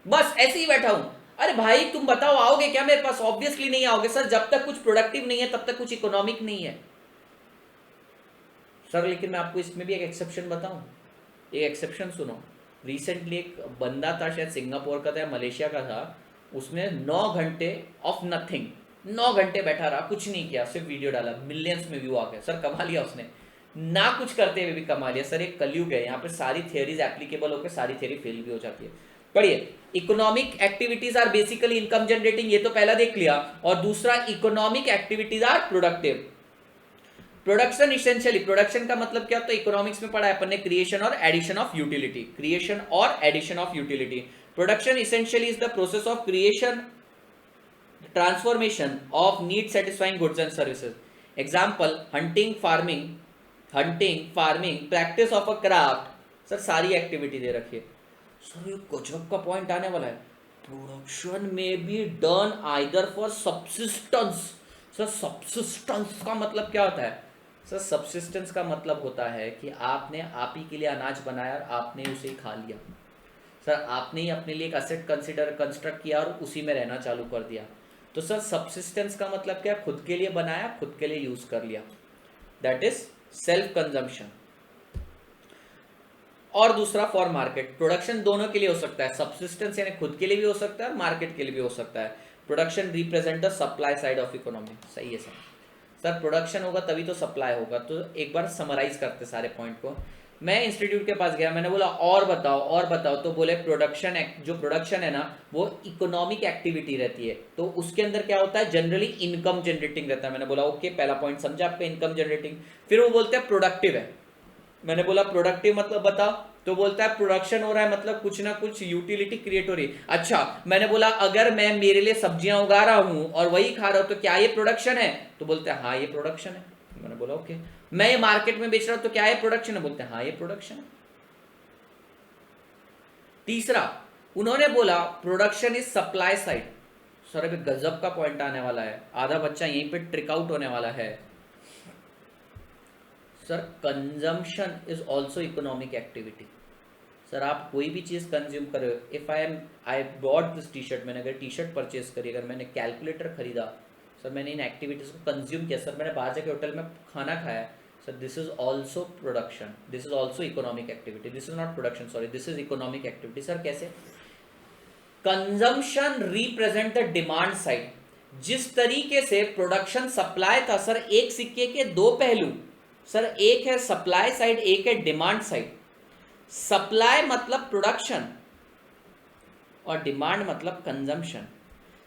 बस ऐसे ही बैठा हूं, अरे भाई तुम बताओ आओगे क्या मेरे पास? ऑब्वियसली नहीं आओगे सर, जब तक कुछ प्रोडक्टिव नहीं है तब तक कुछ इकोनॉमिक नहीं है सर। लेकिन मैं आपको इसमें भी एक एक्सेप्शन बताऊं, एक एक्सेप्शन सुनो। रिसेंटली एक बंदा था, शायद सिंगापुर का था या मलेशिया का था, उसने 9 घंटे ऑफ नथिंग, 9 घंटे बैठा रहा, कुछ नहीं किया, सिर्फ वीडियो डाला, मिलियंस में व्यू आ गए सर। कमा लिया उसने, ना कुछ करते हुए भी कमा लिया सर। एक कलयुग है, यहाँ पे सारी थियरीज एप्लीकेबल होकर सारी थियरी फेल भी हो जाती है। पढ़िए, economic activities are basically income generating, ये तो पहला देख लिया। और दूसरा, economic activities are productive. Production essentially, production का मतलब क्या होता है? इकोनॉमिक्स में पढ़ा है अपन ने, क्रिएशन और एडिशन ऑफ यूटिलिटी, क्रिएशन और addition of utility. Production essentially is the process of creation, transformation of need satisfying goods and services. Example, hunting farming, practice of a craft. Sir सारी एक्टिविटी दे रखी है सर। ये गजब का पॉइंट आने वाला है, प्रोडक्शन में be done either for subsistence. Sir subsistence का मतलब क्या होता है? सर सब्सिस्टेंस का मतलब होता है कि आपने आप ही के लिए अनाज बनाया और आपने उसे ही खा लिया। सर आपने ही अपने लिए एक असेट कंस्ट्रक्ट किया और उसी में रहना चालू कर दिया। तो सर सब्सिस्टेंस का मतलब क्या? खुद के लिए बनाया, खुद के लिए यूज कर लिया, दैट इज सेल्फ कंजम्पशन। और दूसरा फॉर मार्केट, प्रोडक्शन दोनों के लिए हो सकता है, सब्सिस्टेंस यानी खुद के लिए भी हो सकता है और मार्केट के लिए भी हो सकता है। Production represent the supply side of economy. सही है सर। सर प्रोडक्शन होगा तभी तो सप्लाई होगा। तो एक बार समराइज करते सारे पॉइंट को। मैं इंस्टीट्यूट के पास गया, मैंने बोला और बताओ, तो बोले प्रोडक्शन, जो प्रोडक्शन है ना वो इकोनॉमिक एक्टिविटी रहती है, तो उसके अंदर क्या होता है? जनरली इनकम जनरेटिंग रहता है। मैंने बोला ओके, पहला पॉइंट समझा आपका, इनकम जनरेटिंग। फिर वो बोलते हैं प्रोडक्टिव है। मैंने बोला प्रोडक्टिव मतलब बताओ, तो बोलता है प्रोडक्शन हो रहा है मतलब कुछ ना कुछ यूटिलिटी क्रिएट हो रही है। अच्छा, मैंने बोला अगर मैं मेरे लिए सब्जियां उगा रहा हूं और वही खा रहा हूं तो क्या ये प्रोडक्शन है? तो बोलते हैं हाँ ये प्रोडक्शन है। मैंने बोला ओके। मैं ये मार्केट में बेच रहा हूं तो क्या ये प्रोडक्शन है? बोलते हैं हाँ ये प्रोडक्शन है। तीसरा, उन्होंने बोला production is supply side. Sir अभी गजब का पॉइंट आने वाला है, आधा बच्चा यहीं पे ट्रिक आउट होने वाला है। Sir consumption is also economic activity. Sir आप कोई भी चीज़ कंज्यूम कर रहे हो, if I bought this T shirt, मैंने अगर टी शर्ट परचेज करी, अगर मैंने कैलकुलेटर खरीदा, सर मैंने इन एक्टिविटीज़ को कंज्यूम किया, सर मैंने बाहर जाके होटल में खाना खाया, sir this is also production, this is also economic activity, this is not production, sorry, this is economic activity. Sir कैसे? Consumption represent the demand side. जिस तरीके से प्रोडक्शन सप्लाई था, सर एक सिक्के के दो पहलू, सर एक है सप्लाई साइड, एक है डिमांड साइड। सप्लाई मतलब प्रोडक्शन और डिमांड मतलब कंजम्पशन।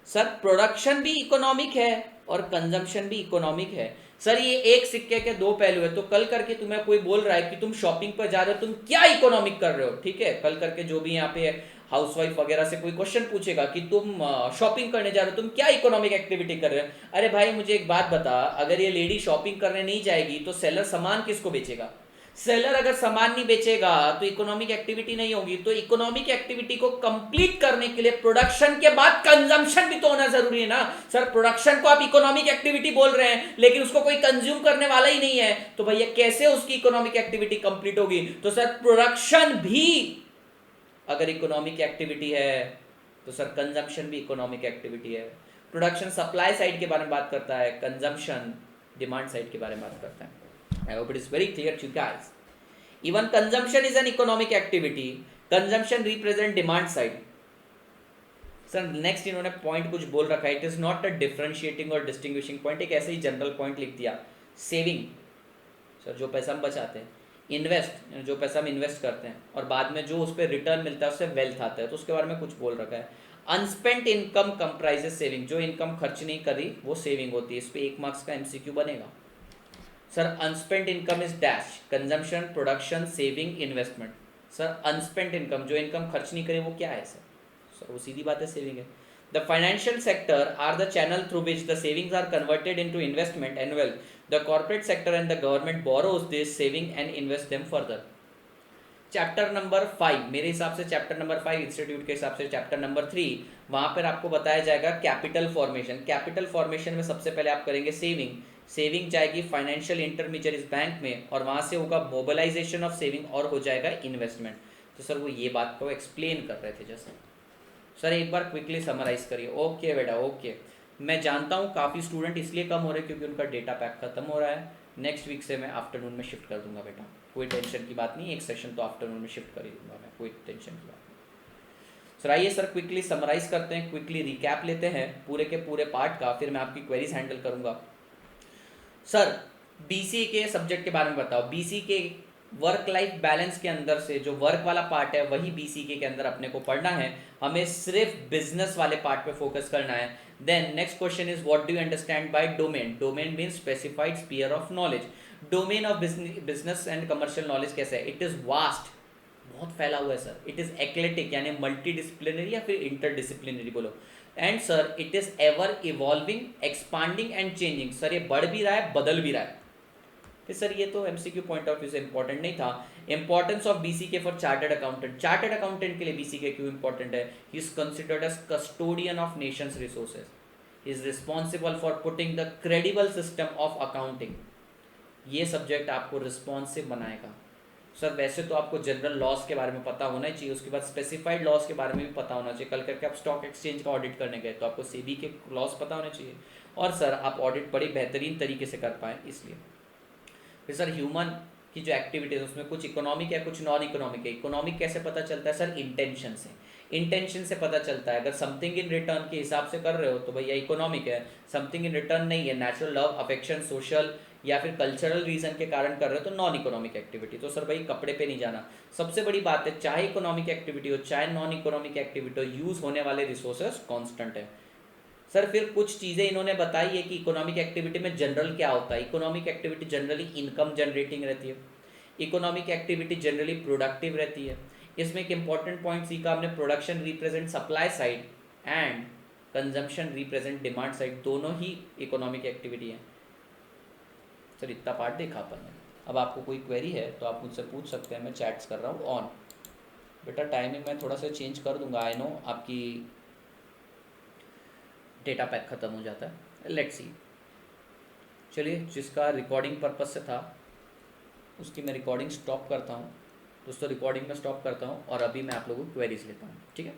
सर प्रोडक्शन भी इकोनॉमिक है और कंजम्पशन भी इकोनॉमिक है। सर ये एक सिक्के के दो पहलू है। तो कल करके तुम्हें कोई बोल रहा है कि तुम शॉपिंग पर जा रहे हो, तुम क्या इकोनॉमिक कर रहे हो, ठीक है, कल करके जो भी यहाँ पे हाउसवाइफ वगैरह से कोई क्वेश्चन पूछेगा कि तुम शॉपिंग करने जा रहे हो, तुम क्या इकोनॉमिक एक्टिविटी कर रहे हो, अरे भाई मुझे एक बात बता, अगर ये लेडी शॉपिंग करने नहीं जाएगी तो सेलर सामान किसको बेचेगा? सेलर अगर सामान नहीं बेचेगा तो इकोनॉमिक एक्टिविटी नहीं होगी। तो इकोनॉमिक एक्टिविटी को कंप्लीट करने के लिए प्रोडक्शन के बाद कंजम्पशन भी तो होना जरूरी है ना। सर प्रोडक्शन को आप इकोनॉमिक एक्टिविटी बोल रहे हैं लेकिन उसको कोई कंज्यूम करने वाला ही नहीं है, तो भैया कैसे उसकी इकोनॉमिक एक्टिविटी कंप्लीट होगी? तो सर प्रोडक्शन भी अगर इकोनॉमिक एक्टिविटी है तो सर कंजम्पशन भी इकोनॉमिक एक्टिविटी है। प्रोडक्शन सप्लाई साइड के बारे में बात करता है, कंजम्पशन डिमांड साइड के बारे में बात करता है। I hope it is very clear to you guys. Even consumption is an economic activity. Consumption represent demand side. Sir next इन्होंने पॉइंट कुछ बोल रखा है, it is not a differentiating और डिस्टिंग्विशिंग पॉइंट, एक ऐसे ही जनरल पॉइंट लिख दिया। सेविंग, सर जो पैसा हम बचाते हैं, इन्वेस्ट जो पैसा हम इन्वेस्ट करते हैं और बाद में जो उस पर रिटर्न मिलता है उससे वेल्थ आता है, तो उसके बारे में कुछ बोल रखा है। अनस्पेंट इनकम कंप्राइजेस सेविंग, जो इनकम खर्च नहीं करी वो सेविंग होती है। इस पर 1 मार्क्स का एमसीक्यू बनेगा। Sir unspent income is dash, consumption, production, saving, investment. Sir unspent income, जो इनकम खर्च नहीं करे वो क्या है? सर वो सीधी बात है, सेविंग है। The financial sector are the channel through which the savings are converted into investment and wealth. The corporate sector and the government borrows this saving and invest them further. Chapter number 5, मेरे हिसाब से chapter number 5, institute के हिसाब से chapter number 3, वहां पर आपको बताया जाएगा कैपिटल फॉर्मेशन। कैपिटल फॉर्मेशन में सबसे पहले आप करेंगे सेविंग, सेविंग जाएगी फाइनेंशियल इंटरमीडिएट बैंक में और वहां से होगा मोबिलाइजेशन ऑफ सेविंग और हो जाएगा इन्वेस्टमेंट। तो सर वो ये बात को एक्सप्लेन कर रहे थे जैसे। सर एक बार क्विकली समराइज करिए। ओके बेटा ओके, मैं जानता हूँ काफ़ी स्टूडेंट इसलिए कम हो रहे हैं क्योंकि उनका डेटा पैक खत्म हो रहा है। नेक्स्ट वीक से मैं आफ्टरनून में शिफ्ट कर दूंगा बेटा, कोई टेंशन की बात नहीं, एक सेशन तो आफ्टरनून में शिफ्ट कर ही दूंगा मैं, कोई टेंशन की बात नहीं। सर आइए सर क्विकली समराइज करते हैं, क्विकली रिकैप लेते हैं पूरे के पूरे पार्ट का, फिर मैं आपकी क्वेरीज हैंडल करूंगा। सर बीसी के सब्जेक्ट के बारे में बताओ। बीसी के वर्क लाइफ बैलेंस के अंदर से जो वर्क वाला पार्ट है वही बीसीके के अंदर अपने को पढ़ना है, हमें सिर्फ बिजनेस वाले पार्ट पे फोकस करना है। Then next question is what do you understand by domain. Domain means specified sphere of knowledge. Domain of business and commercial knowledge कैसा है? इट इज वास्ट, बहुत फैला हुआ है सर। इट इज एक्लेटिक यानी मल्टी डिसिप्लिनरी या फिर इंटरडिसिप्लिनरी बोलो। And sir it is ever evolving, expanding and changing. Sir ये बढ़ भी रहा है, बदल भी रहा है। फिर सर ये तो एमसीक्यू पॉइंट ऑफ व्यू से इंपॉर्टेंट नहीं था। Importance of BCK for chartered accountant. Chartered accountant के लिए बीसीके क्यों इंपॉर्टेंट है? He is considered as custodian of nations resources, he is responsible for putting the credible system of accounting. ये subject आपको responsive बनाएगा। Sir वैसे तो आपको जनरल लॉस के बारे में पता होना ही चाहिए, उसके बाद स्पेसिफाइड लॉस के बारे में भी पता होना चाहिए। कल करके आप स्टॉक एक्सचेंज का ऑडिट करने गए तो आपको सेबी के लॉस पता होने चाहिए, और सर आप ऑडिट बड़ी बेहतरीन तरीके से कर पाएँ इसलिए। फिर सर ह्यूमन की जो एक्टिविटीज है उसमें कुछ इकोनॉमिक है कुछ नॉन इकोनॉमिक है। इकोनॉमिक कैसे पता चलता है? सर इंटेंशन से। इंटेंशन से पता चलता है, अगर समथिंग इन रिटर्न के हिसाब से कर रहे हो तो भैया इकोनॉमिक है, समथिंग इन रिटर्न नहीं है, नेचुरल लव, अफेक्शन, सोशल या फिर कल्चरल रीजन के कारण कर रहे हो तो नॉन इकोनॉमिक एक्टिविटी। तो सर भाई कपड़े पे नहीं जाना। सबसे बड़ी बात है, चाहे इकोनॉमिक एक्टिविटी हो चाहे नॉन इकोनॉमिक एक्टिविटी हो, यूज होने वाले रिसोर्सेज कॉन्स्टेंट है। सर फिर कुछ चीज़ें इन्होंने बताई है कि इकोनॉमिक एक्टिविटी में जनरल क्या होता है। Economic activity generally income generating रहती है, इकोनॉमिक एक्टिविटी जनरली प्रोडक्टिव रहती है। इसमें एक इंपॉर्टेंट पॉइंट सीखा हमने, production represent supply side and consumption represent demand side, दोनों ही इकोनॉमिक एक्टिविटी है। सर इतना पार्ट देखा अपन ने। अब आपको कोई क्वेरी है तो आप मुझसे पूछ सकते हैं, मैं चैट्स कर रहा हूँ ऑन। बेटा टाइमिंग मैं थोड़ा सा चेंज कर दूंगा, आई नो आपकी डेटा पैक ख़त्म हो जाता है। Let's see. चलिए, जिसका रिकॉर्डिंग पर्पस से था उसकी मैं रिकॉर्डिंग स्टॉप करता हूँ। दोस्तों रिकॉर्डिंग में स्टॉप करता हूँ और अभी मैं आप लोगों को क्वेरीज लेता हूँ, ठीक है।